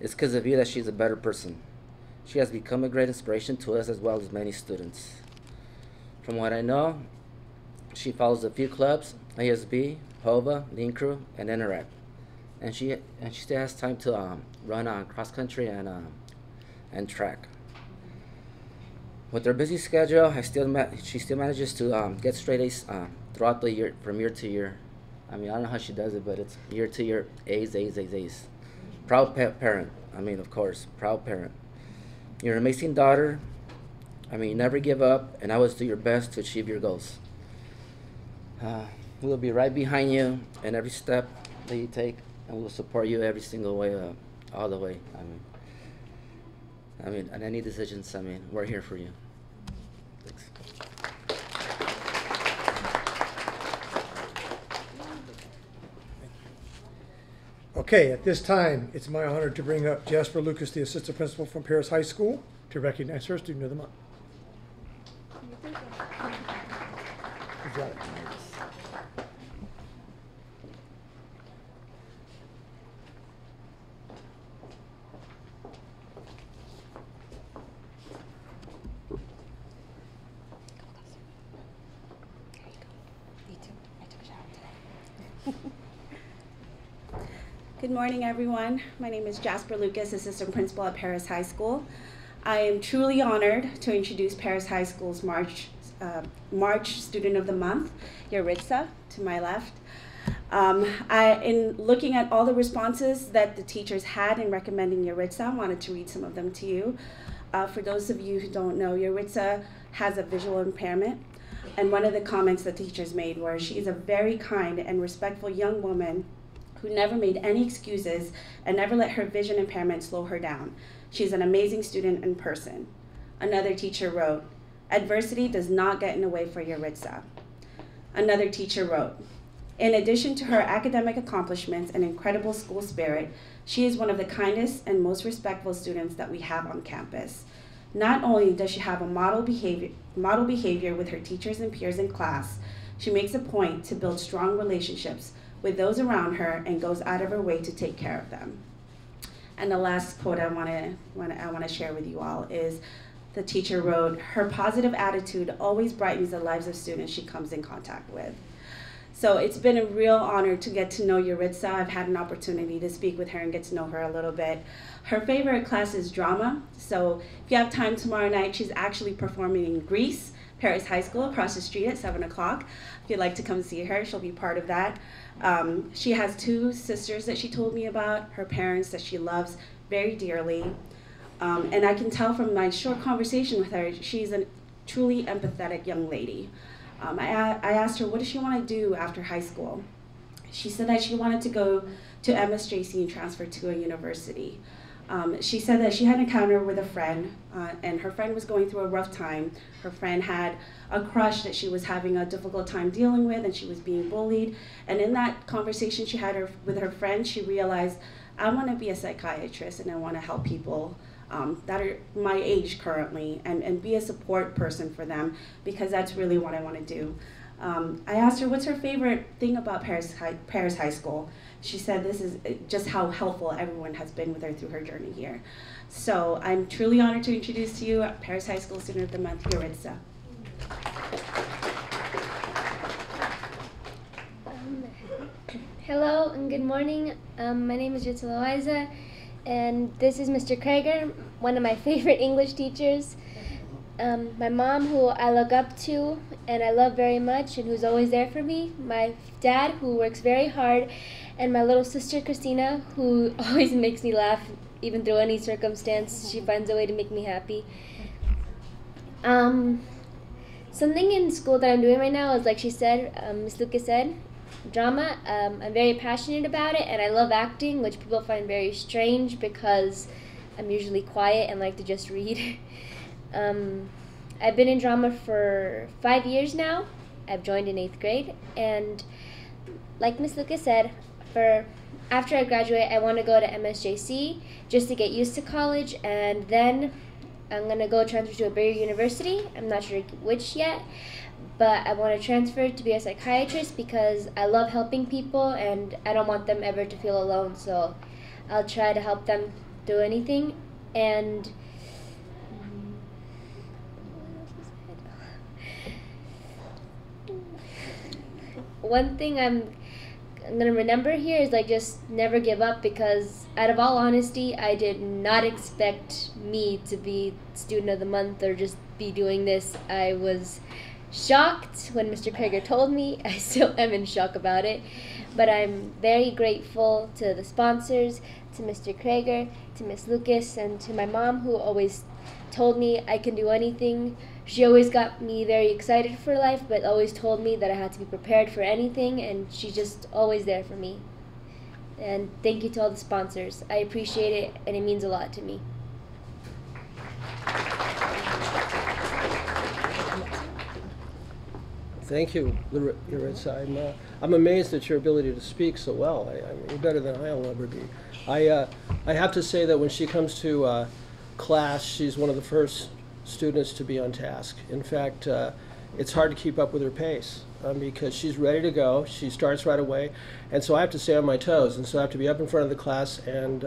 It's because of you that she's a better person. She has become a great inspiration to us as well as many students. From what I know, she follows a few clubs, ASB, HOVA, Lean Crew, and Interact. And she still has time to run on cross country and track. With her busy schedule, she still manages to get straight A's throughout the year, from year to year. I mean, I don't know how she does it, but it's year to year, A's, A's, A's, A's. Proud parent. I mean, of course, proud parent. You're an amazing daughter. I mean, you never give up, and always do your best to achieve your goals. We'll be right behind you in every step that you take, and we'll support you every single way, all the way. I mean, and any decisions, I mean, we're here for you. Thanks. Okay, at this time, it's my honor to bring up Jasper Lucas, the assistant principal from Perris High School, to recognize her student of the month. You got it. Good morning, everyone. My name is Jasper Lucas, assistant principal at Perris High School. I am truly honored to introduce Perris High School's March Student of the Month, Yaritza, to my left. In looking at all the responses that the teachers had in recommending Yaritza, I wanted to read some of them to you. For those of you who don't know, Yaritza has a visual impairment, and one of the comments the teachers made were, she is a very kind and respectful young woman who never made any excuses and never let her vision impairment slow her down. She's an amazing student and person. Another teacher wrote, adversity does not get in the way for Yaritza. Another teacher wrote, in addition to her academic accomplishments and incredible school spirit, she is one of the kindest and most respectful students that we have on campus. Not only does she have a model behavior with her teachers and peers in class, she makes a point to build strong relationships with those around her and goes out of her way to take care of them. And the last quote I want to share with you all is, the teacher wrote, her positive attitude always brightens the lives of students she comes in contact with. So it's been a real honor to get to know Yaritza. I've had an opportunity to speak with her and get to know her a little bit. Her favorite class is drama. So if you have time tomorrow night, she's actually performing in Greece, Perris High School, across the street at 7 o'clock. If you'd like to come see her, she'll be part of that. She has two sisters that she told me about, her parents that she loves very dearly. And I can tell from my short conversation with her, she's a truly empathetic young lady. I asked her, what does she want to do after high school? She said that she wanted to go to MSJC and transfer to a university. She said that she had an encounter with a friend, and her friend was going through a rough time. Her friend had a crush that she was having a difficult time dealing with, and she was being bullied. And in that conversation she had with her friend, she realized, I want to be a psychiatrist, and I want to help people that are my age currently, and be a support person for them, because that's really what I want to do. I asked her what's her favorite thing about Perris High School. She said this is just how helpful everyone has been with her through her journey here. So I'm truly honored to introduce to you Perris High School Student of the Month, Yuritsa. Hello and good morning. My name is Yuritsa Loaiza, and this is Mr. Krager, one of my favorite English teachers. My mom, who I look up to and I love very much and who's always there for me. My dad, who works very hard. And my little sister, Christina, who always makes me laugh, even through any circumstance. She finds a way to make me happy. Something in school that I'm doing right now is, like she said, Ms. Lucas said, drama. I'm very passionate about it, and I love acting, which people find very strange because I'm usually quiet and like to just read. I've been in drama for 5 years now. I've joined in 8th grade, and like Ms. Lucas said, after I graduate, I want to go to MSJC just to get used to college, and then I'm going to go transfer to a bigger university. I'm not sure which yet, but I want to transfer to be a psychiatrist because I love helping people and I don't want them ever to feel alone, so I'll try to help them through anything. And one thing I'm going to remember here is, like, just never give up, because out of all honesty, I did not expect me to be Student of the Month or just be doing this. I was shocked when Mr. Krager told me. I still am in shock about it, but I'm very grateful to the sponsors, to Mr. Krager, to Miss Lucas, and to my mom, who always told me I can do anything. She always got me very excited for life, but always told me that I had to be prepared for anything, and she's just always there for me. And thank you to all the sponsors. I appreciate it, and it means a lot to me. Thank you, Yuritsa. I'm amazed at your ability to speak so well. You're better than I'll ever be. I have to say that when she comes to class, she's one of the first students to be on task. In fact, it's hard to keep up with her pace because she's ready to go. She starts right away, and so I have to stay on my toes, and so I have to be up in front of the class and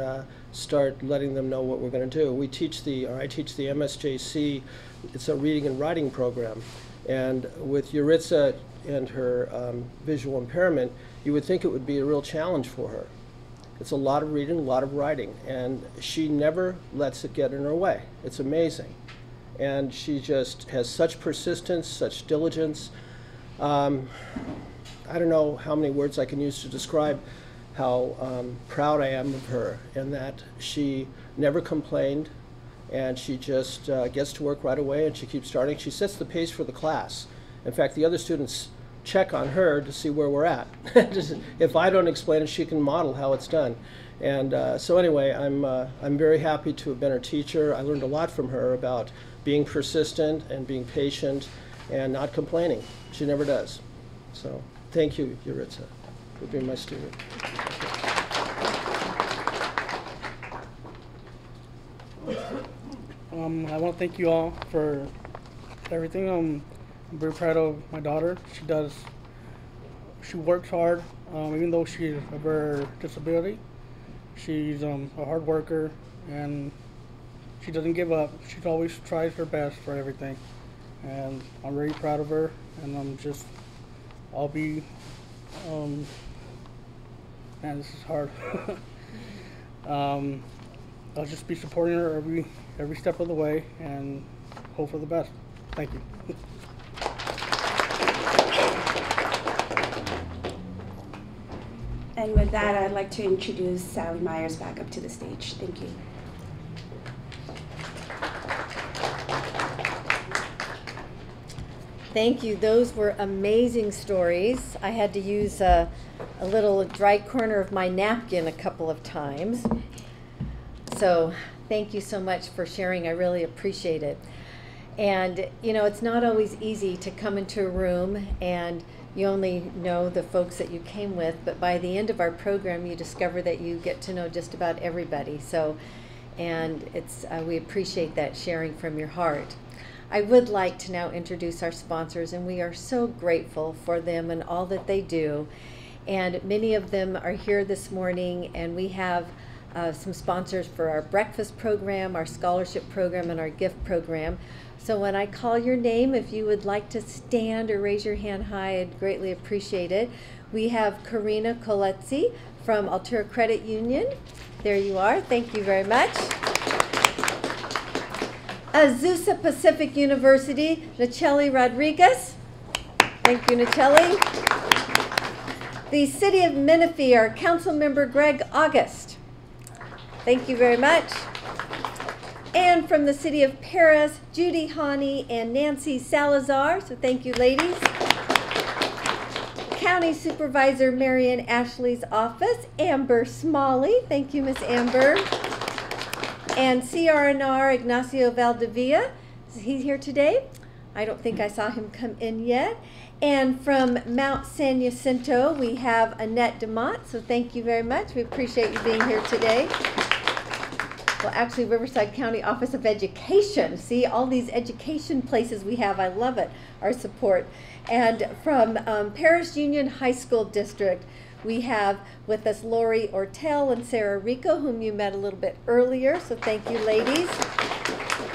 start letting them know what we're going to do. I teach the MSJC. It's a reading and writing program, and with Yuritsa and her visual impairment, you would think it would be a real challenge for her. It's a lot of reading, a lot of writing, and she never lets it get in her way. It's amazing. And she just has such persistence, such diligence. I don't know how many words I can use to describe how proud I am of her, and that she never complained, and she just gets to work right away, and she keeps starting. She sets the pace for the class. In fact, the other students check on her to see where we're at. If I don't explain it, she can model how it's done. And so anyway, I'm very happy to have been her teacher. I learned a lot from her about being persistent and being patient and not complaining. She never does. So thank you, Yuritsa, for being my student. I want to thank you all for everything. I'm very proud of my daughter. She works hard, even though she's a rare disability. She's a hard worker, and she doesn't give up. She always tries her best for everything, and I'm very proud of her. And I'll be, man, this is hard. I'll just be supporting her every step of the way and hope for the best. Thank you. And with that, I'd like to introduce Sally Myers back up to the stage. Thank you. Thank you. Those were amazing stories. I had to use a little dry corner of my napkin a couple of times. So thank you so much for sharing. I really appreciate it. And, you know, it's not always easy to come into a room and you only know the folks that you came with, but by the end of our program, you discover that you get to know just about everybody. So, and it's we appreciate that sharing from your heart. I would like to now introduce our sponsors, and we are so grateful for them and all that they do. And many of them are here this morning, and we have some sponsors for our breakfast program, our scholarship program, and our gift program. So when I call your name, if you would like to stand or raise your hand high, I'd greatly appreciate it. We have Karina Coletzi from Altura Credit Union. There you are. Thank you very much. Azusa Pacific University, Nacheli Rodriguez. Thank you, Nacheli. The City of Menifee, our Council Member Greg August. Thank you very much. And from the City of Perris, Judy Hani and Nancy Salazar. So thank you, ladies. County Supervisor Marion Ashley's office, Amber Smalley. Thank you, Miss Amber. And CRNR Ignacio Valdivia. Is he here today? I don't think I saw him come in yet. And from Mount San Jacinto, we have Annette DeMont. So thank you very much. We appreciate you being here today. Well, actually, Riverside County Office of Education. See, all these education places we have. I love it, our support. And from Perris Union High School District, we have with us Lori Ortel and Sarah Rico, whom you met a little bit earlier. So thank you, ladies.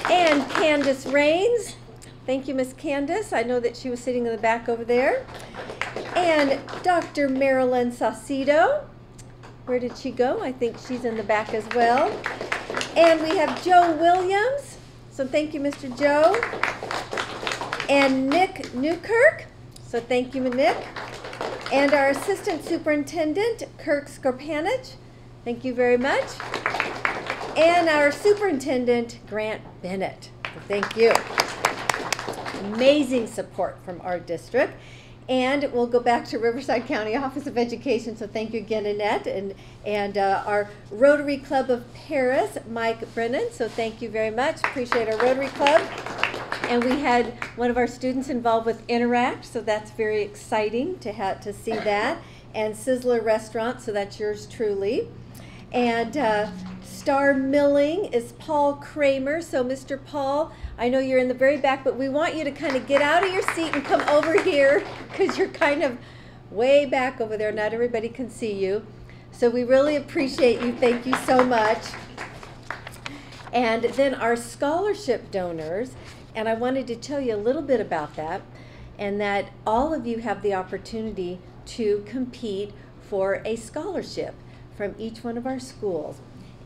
And Candace Rains. Thank you, Miss Candace. I know that she was sitting in the back over there. And Dr. Marilyn Saucedo. Where did she go? I think she's in the back as well. And we have Joe Williams. So thank you, Mr. Joe. And Nick Newkirk. So thank you, Nick. And our Assistant Superintendent, Kirk Skorpanich. Thank you very much. And our Superintendent, Grant Bennett. So thank you. Amazing support from our district. And we'll go back to Riverside County Office of Education. So thank you again, Annette. And our Rotary Club of Perris, Mike Brennan. So thank you very much. Appreciate our Rotary Club. And we had one of our students involved with Interact. So that's very exciting to see that. And Sizzler Restaurant. So that's yours truly. And Star Milling is Paul Kramer. So Mr. Paul, I know you're in the very back, but we want you to kind of get out of your seat and come over here because you're kind of way back over there. Not everybody can see you. So we really appreciate you. Thank you so much. And then our scholarship donors, and I wanted to tell you a little bit about that, and that all of you have the opportunity to compete for a scholarship from each one of our schools.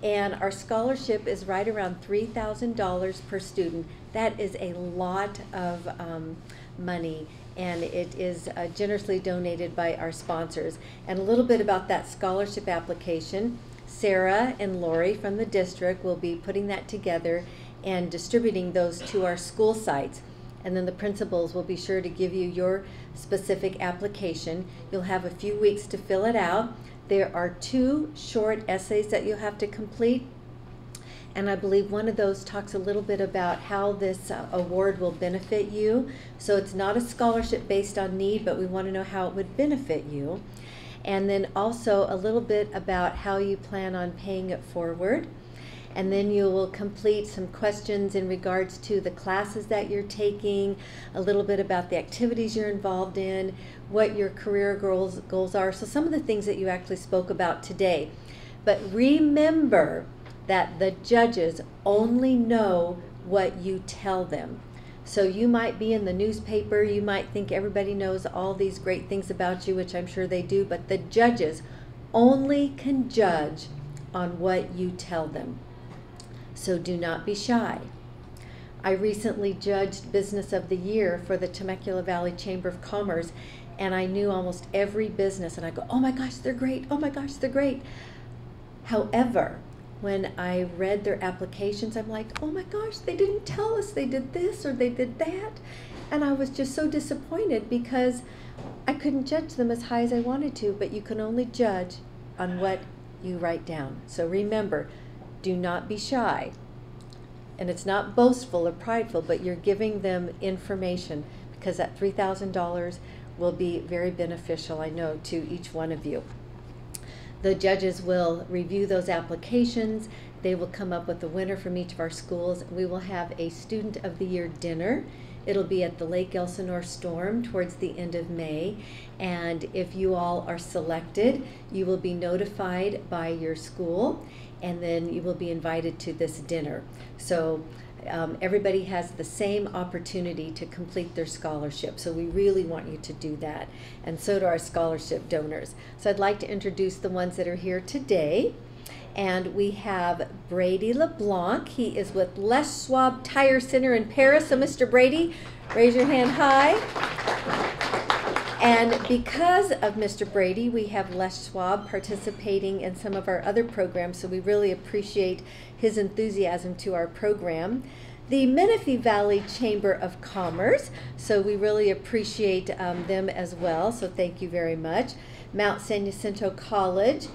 And our scholarship is right around $3,000 per student. That is a lot of money, and it is generously donated by our sponsors. And a little bit about that scholarship application. Sarah and Lori from the district will be putting that together and distributing those to our school sites. And then the principals will be sure to give you your specific application. You'll have a few weeks to fill it out. There are 2 short essays that you'll have to complete, and I believe one of those talks a little bit about how this award will benefit you. So it's not a scholarship based on need, but we want to know how it would benefit you. And then also a little bit about how you plan on paying it forward. And then you will complete some questions in regards to the classes that you're taking, a little bit about the activities you're involved in, what your career goals are. So some of the things that you actually spoke about today. But remember that the judges only know what you tell them. So you might be in the newspaper, you might think everybody knows all these great things about you, which I'm sure they do, but the judges only can judge on what you tell them. So do not be shy. I recently judged Business of the Year for the Temecula Valley Chamber of Commerce, and I knew almost every business, and I go, oh my gosh, they're great, oh my gosh, they're great. However, when I read their applications, I'm like, oh my gosh, they didn't tell us they did this or they did that. And I was just so disappointed because I couldn't judge them as high as I wanted to, but you can only judge on what you write down. So remember, Do not be shy. And it's not boastful or prideful, but you're giving them information, because that $3,000 will be very beneficial, I know, to each one of you. The judges will review those applications. They will come up with a winner from each of our schools. We will have a Student of the Year dinner. It'll be at the Lake Elsinore Storm towards the end of May. And if you all are selected, you will be notified by your school, and then you will be invited to this dinner. So everybody has the same opportunity to complete their scholarship. So we really want you to do that. And so do our scholarship donors. So I'd like to introduce the ones that are here today. And we have Brady LeBlanc. He is with Les Schwab Tire Center in Perris. So Mr. Brady, raise your hand high. And because of Mr. Brady, we have Les Schwab participating in some of our other programs, so we really appreciate his enthusiasm to our program. The Menifee Valley Chamber of Commerce, so we really appreciate them as well, so thank you very much. Mount San Jacinto College.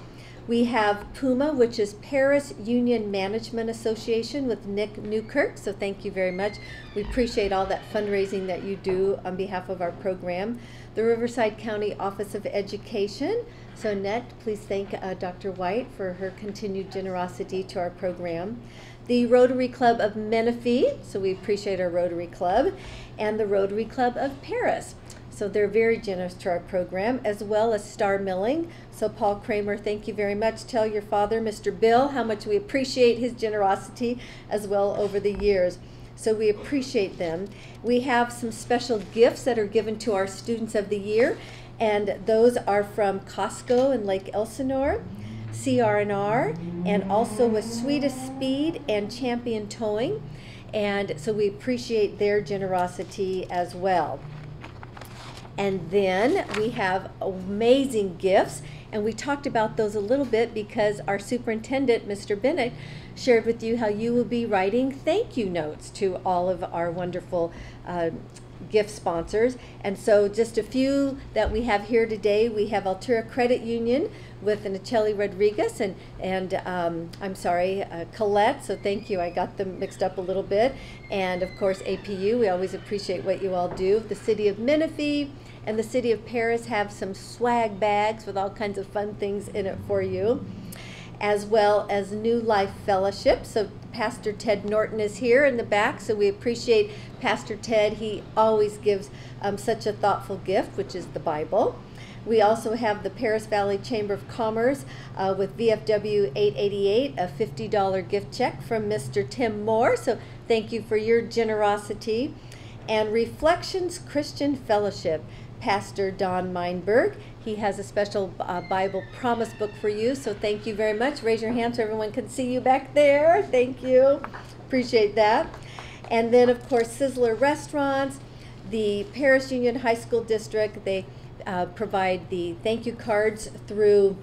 We have PUMA, which is Perris Union Management Association with Nick Newkirk, so thank you very much. We appreciate all that fundraising that you do on behalf of our program. The Riverside County Office of Education. So Annette, please thank Dr. White for her continued generosity to our program. The Rotary Club of Menifee, so we appreciate our Rotary Club, and the Rotary Club of Perris. So they're very generous to our program, as well as Star Milling. So Paul Kramer, thank you very much. Tell your father, Mr. Bill, how much we appreciate his generosity as well over the years. So we appreciate them. We have some special gifts that are given to our Students of the Year, and those are from Costco in Lake Elsinore, CR&R, and also with Sweetest Speed and Champion Towing. And so we appreciate their generosity as well. And then we have amazing gifts, and we talked about those a little bit because our superintendent, Mr. Bennett, shared with you how you will be writing thank you notes to all of our wonderful gift sponsors. And so just a few that we have here today. We have Altura Credit Union with Nacheli Rodriguez and Colette, so thank you. I got them mixed up a little bit. And of course APU, we always appreciate what you all do. The City of Menifee and the City of Perris have some swag bags with all kinds of fun things in it for you, as well as New Life Fellowship. So Pastor Ted Norton is here in the back, so we appreciate Pastor Ted. He always gives such a thoughtful gift, which is the Bible. We also have the Perris Valley Chamber of Commerce with VFW 888, a $50 gift check from Mr. Tim Moore. So thank you for your generosity. And Reflections Christian Fellowship, Pastor Don Meinberg. He has a special Bible promise book for you, so thank you very much. Raise your hand so everyone can see you back there. Thank you. Appreciate that. And then, of course, Sizzler Restaurants, the Perris Union High School District. They provide the thank you cards through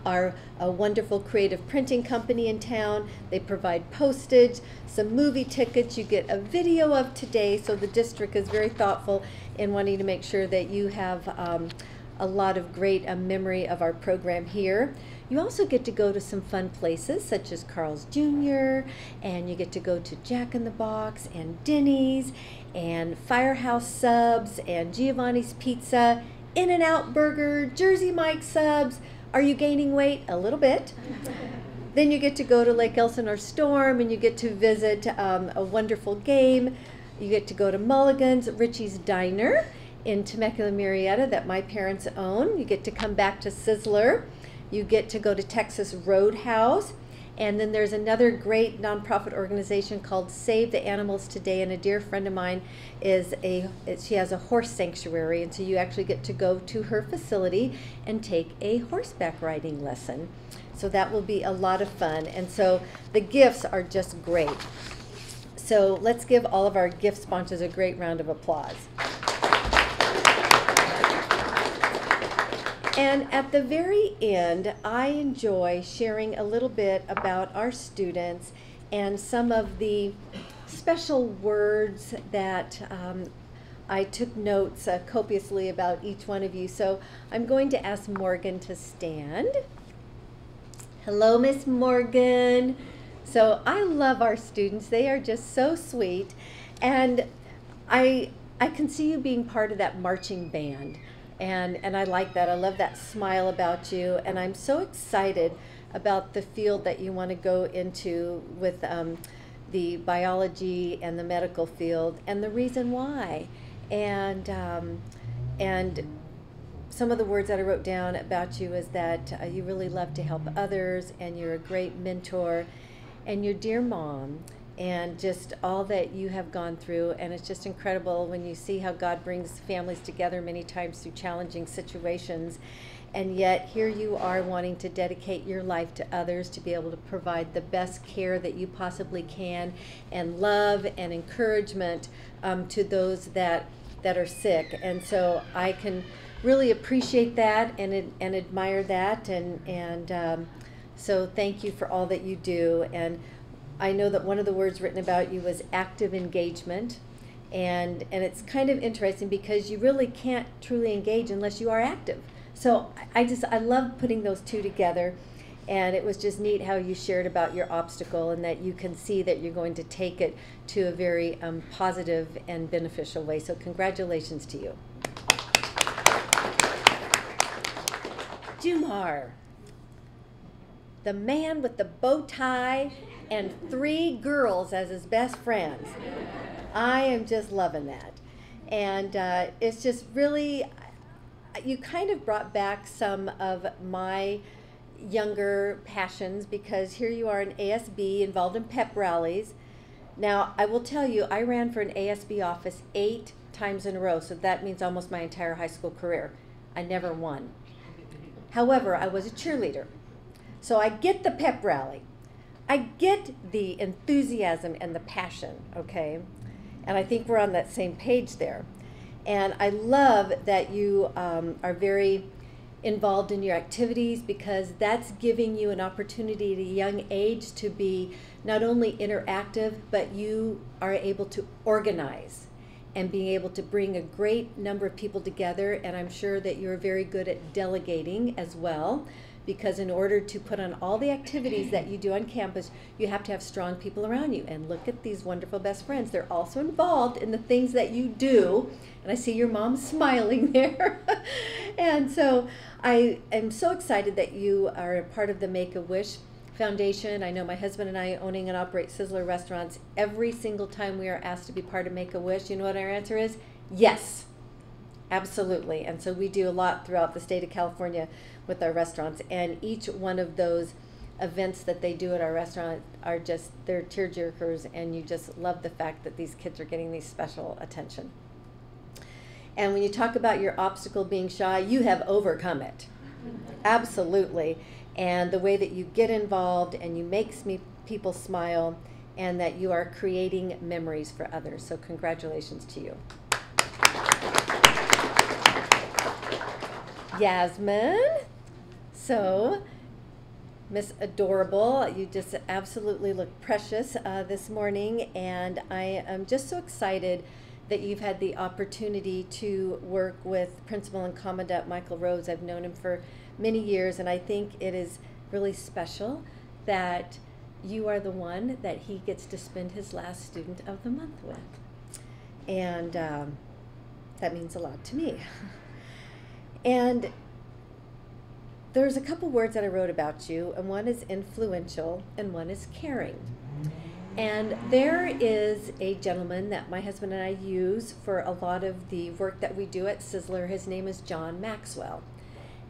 our wonderful creative printing company in town. They provide postage, some movie tickets. You get a video of today, so the district is very thoughtful in wanting to make sure that you have a lot of great memory of our program here. You also get to go to some fun places such as Carl's Jr., and you get to go to Jack in the Box and Denny's and Firehouse Subs and Giovanni's Pizza, In-N-Out Burger, Jersey Mike Subs. Are you gaining weight? A little bit. Then you get to go to Lake Elsinore Storm, and you get to visit a wonderful game. You get to go to Mulligan's, Richie's Diner in Temecula, Murrieta that my parents own. You get to come back to Sizzler. You get to go to Texas Roadhouse. And then there's another great nonprofit organization called Save the Animals Today, and a dear friend of mine she has a horse sanctuary, and so you actually get to go to her facility and take a horseback riding lesson. So that will be a lot of fun, and so the gifts are just great. So let's give all of our gift sponsors a great round of applause. And at the very end, I enjoy sharing a little bit about our students and some of the special words that I took notes copiously about each one of you. So I'm going to ask Morgan to stand. Hello, Miss Morgan. So I love our students. They are just so sweet. And I can see you being part of that marching band. And I like that. I love that smile about you. And I'm so excited about the field that you want to go into with the biology and the medical field, and the reason why. And some of the words that I wrote down about you is that you really love to help others, and you're a great mentor, and your dear mom, and just all that you have gone through. And it's just incredible when you see how God brings families together many times through challenging situations. And yet here you are wanting to dedicate your life to others, to be able to provide the best care that you possibly can, and love and encouragement to those that are sick. And so I can really appreciate that and admire that. And so thank you for all that you do. And I know that one of the words written about you was active engagement. And it's kind of interesting because you really can't truly engage unless you are active. So I love putting those two together, and it was just neat how you shared about your obstacle, and that you can see that you're going to take it to a very positive and beneficial way. So congratulations to you. Jumar, the man with the bow tie and 3 girls as his best friends. I am just loving that. And it's just really, you kind of brought back some of my younger passions, because here you are in ASB, involved in pep rallies. Now, I will tell you, I ran for an ASB office 8 times in a row, so that means almost my entire high school career. I never won. However, I was a cheerleader. So I get the pep rally. I get the enthusiasm and the passion, okay? And I think we're on that same page there. And I love that you are very involved in your activities, because that's giving you an opportunity at a young age to be not only interactive, but you are able to organize and being able to bring a great number of people together. And I'm sure that you're very good at delegating as well, because in order to put on all the activities that you do on campus, you have to have strong people around you. And look at these wonderful best friends. They're also involved in the things that you do. And I see your mom smiling there. And so I am so excited that you are a part of the Make-A-Wish Foundation. I know my husband and I, owning and operate Sizzler restaurants, every single time we are asked to be part of Make-A-Wish, you know what our answer is? Yes, absolutely. And so we do a lot throughout the state of California with our restaurants, and each one of those events that they do at our restaurant are just, they're tearjerkers, and you just love the fact that these kids are getting these special attention. And when you talk about your obstacle being shy, you have overcome it. Absolutely. And the way that you get involved and you make people smile, and that you are creating memories for others. So congratulations to you. Yasmin. So, Miss Adorable, you just absolutely look precious this morning, and I am just so excited that you've had the opportunity to work with Principal and Commandant Michael Rose. I've known him for many years, and I think it is really special that you are the one that he gets to spend his last student of the month with. And that means a lot to me. And there's a couple words that I wrote about you, and one is influential and one is caring. And there is a gentleman that my husband and I use for a lot of the work that we do at Sizzler. His name is John Maxwell,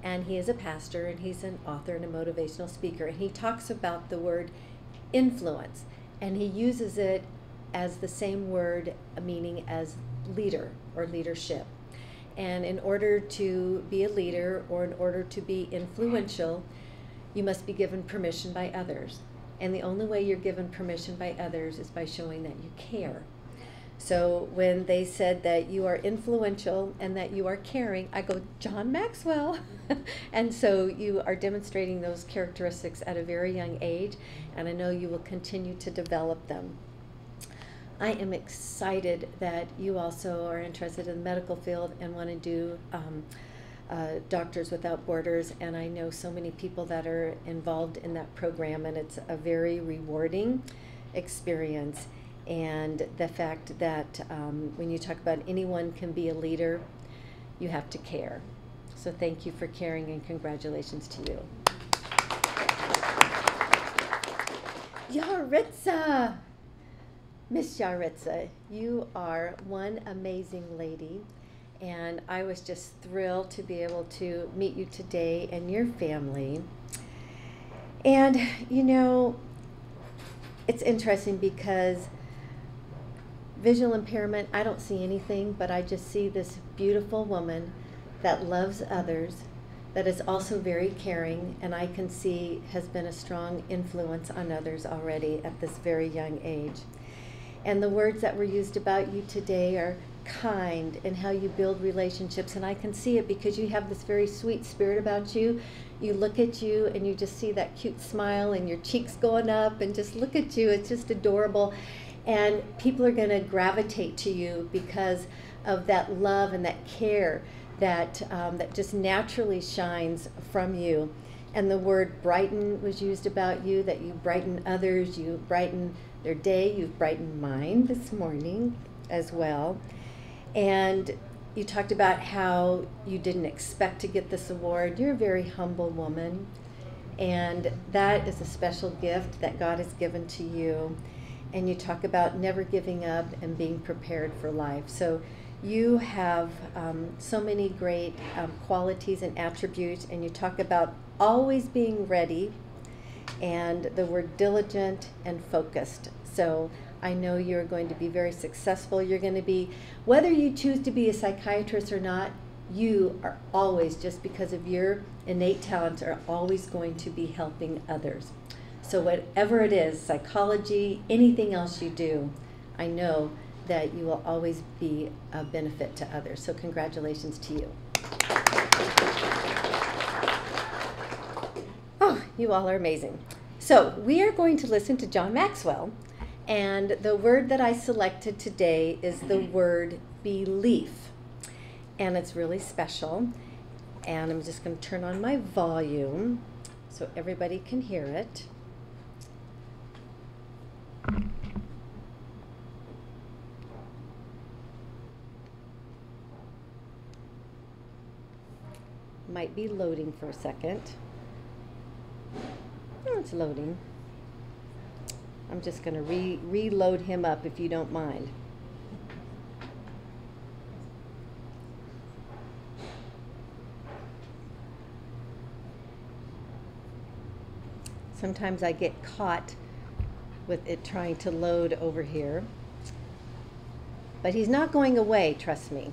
and he is a pastor, and he's an author and a motivational speaker, and he talks about the word influence, and he uses it as the same word meaning as leader or leadership. And in order to be a leader, or in order to be influential, you must be given permission by others. And the only way you're given permission by others is by showing that you care. So when they said that you are influential and that you are caring, I go, John Maxwell. And so you are demonstrating those characteristics at a very young age, and I know you will continue to develop them. I am excited that you also are interested in the medical field and want to do Doctors Without Borders, and I know so many people that are involved in that program, and it's a very rewarding experience. And the fact that when you talk about anyone can be a leader, you have to care. So thank you for caring, and congratulations to you. Yaritza! Miss Yaritza, you are one amazing lady, and I was just thrilled to be able to meet you today and your family. And you know, it's interesting because visual impairment, I don't see anything, but I just see this beautiful woman that loves others, that is also very caring, and I can see has been a strong influence on others already at this very young age. And the words that were used about you today are kind and how you build relationships, and I can see it because you have this very sweet spirit about you. You look at you and you just see that cute smile and your cheeks going up, and just look at you, it's just adorable. And people are going to gravitate to you because of that love and that care that that just naturally shines from you. And the word brighten was used about you, that you brighten others, you brighten their day, you've brightened mine this morning as well. And you talked about how you didn't expect to get this award. You're a very humble woman, and that is a special gift that God has given to you. And you talk about never giving up and being prepared for life. So you have so many great qualities and attributes, and you talk about always being ready, and the word diligent and focused. So I know you're going to be very successful. You're going to be, whether you choose to be a psychiatrist or not, you are always, just because of your innate talents, are always going to be helping others. So whatever it is, psychology, anything else you do, I know that you will always be a benefit to others. So congratulations to you. Oh, you all are amazing. So we are going to listen to John Maxwell, and the word that I selected today is the word belief. And it's really special. And I'm just going to turn on my volume so everybody can hear it. Might be loading for a second. Oh, it's loading. I'm just going to reload him up if you don't mind. Sometimes I get caught with it trying to load over here. But he's not going away, trust me.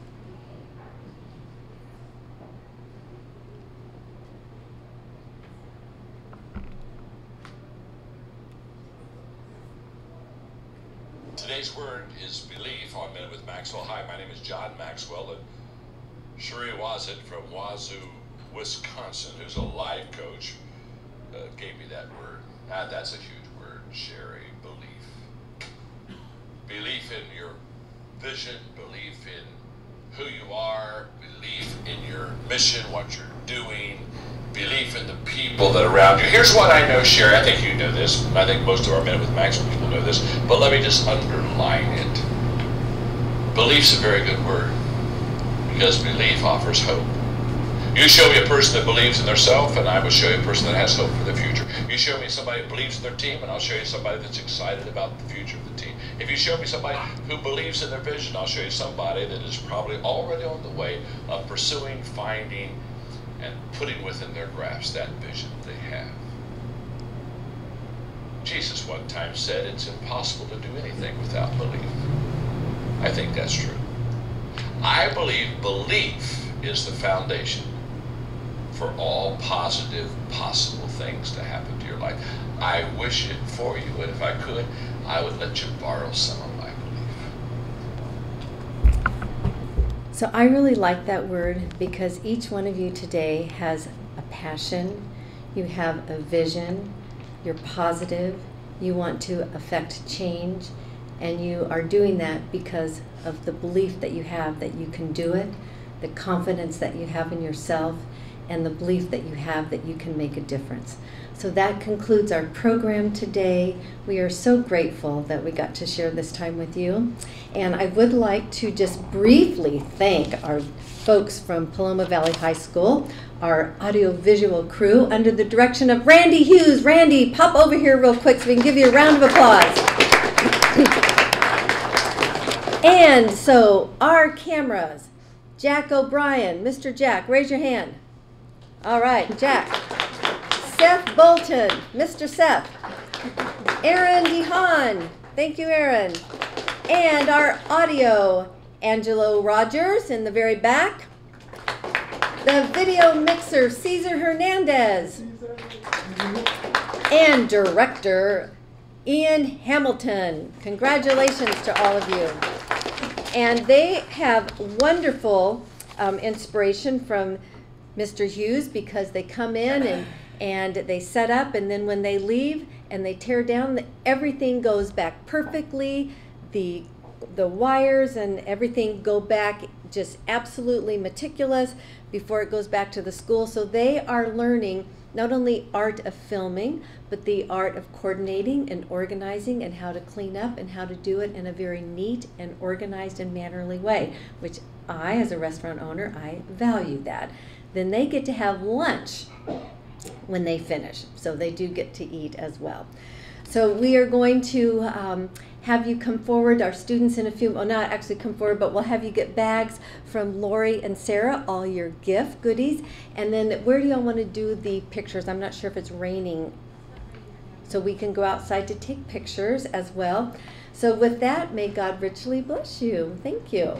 Today's word is belief on Minute with Maxwell. Hi, my name is John Maxwell, and Sherry Wazit from Wazoo, Wisconsin, who's a life coach, gave me that word. That's a huge word, Sherry, belief. Belief in your vision, belief in who you are, belief in your mission, what you're doing, belief in the people that are around you. Here's what I know, Sherry. I think you know this. I think most of our Minute with Maxwell people know this, but let me just underline it. Belief's a very good word, because belief offers hope. You show me a person that believes in themselves, and I will show you a person that has hope for the future. You show me somebody who believes in their team, and I'll show you somebody that's excited about the future of the team. If you show me somebody who believes in their vision, I'll show you somebody that is probably already on the way of pursuing, finding, and putting within their grasp that vision they have. Jesus one time said it's impossible to do anything without belief. I think that's true. I believe belief is the foundation for all positive, possible things to happen to your life. I wish it for you, and if I could, I would let you borrow some of my belief. So I really like that word, because each one of you today has a passion, you have a vision, you're positive, you want to affect change, and you are doing that because of the belief that you have that you can do it, the confidence that you have in yourself, and the belief that you have that you can make a difference. So that concludes our program today. We are so grateful that we got to share this time with you. And I would like to just briefly thank our folks from Paloma Valley High School, our audiovisual crew, under the direction of Randy Hughes. Randy, pop over here real quick so we can give you a round of applause. And so our cameras, Jack O'Brien, Mr. Jack, raise your hand. All right, Jack. Seth Bolton, Mr. Seth. Aaron DeHaan, thank you, Aaron. And our audio, Angelo Rogers in the very back. The video mixer, Cesar Hernandez. And director, Ian Hamilton. Congratulations to all of you. And they have wonderful inspiration from Mr. Hughes, because they come in and they set up, and then when they leave and they tear down, everything goes back perfectly. The wires and everything go back just absolutely meticulous before it goes back to the school. So they are learning not only art of filming, but the art of coordinating and organizing and how to clean up and how to do it in a very neat and organized and mannerly way, which I, as a restaurant owner, I value that. Then they get to have lunch when they finish. So they do get to eat as well. So we are going to have you come forward, our students in a few, well, not actually come forward, but we'll have you get bags from Lori and Sarah, all your gift goodies. And then where do y'all want to do the pictures? I'm not sure if it's raining, so we can go outside to take pictures as well. So with that, may God richly bless you. Thank you.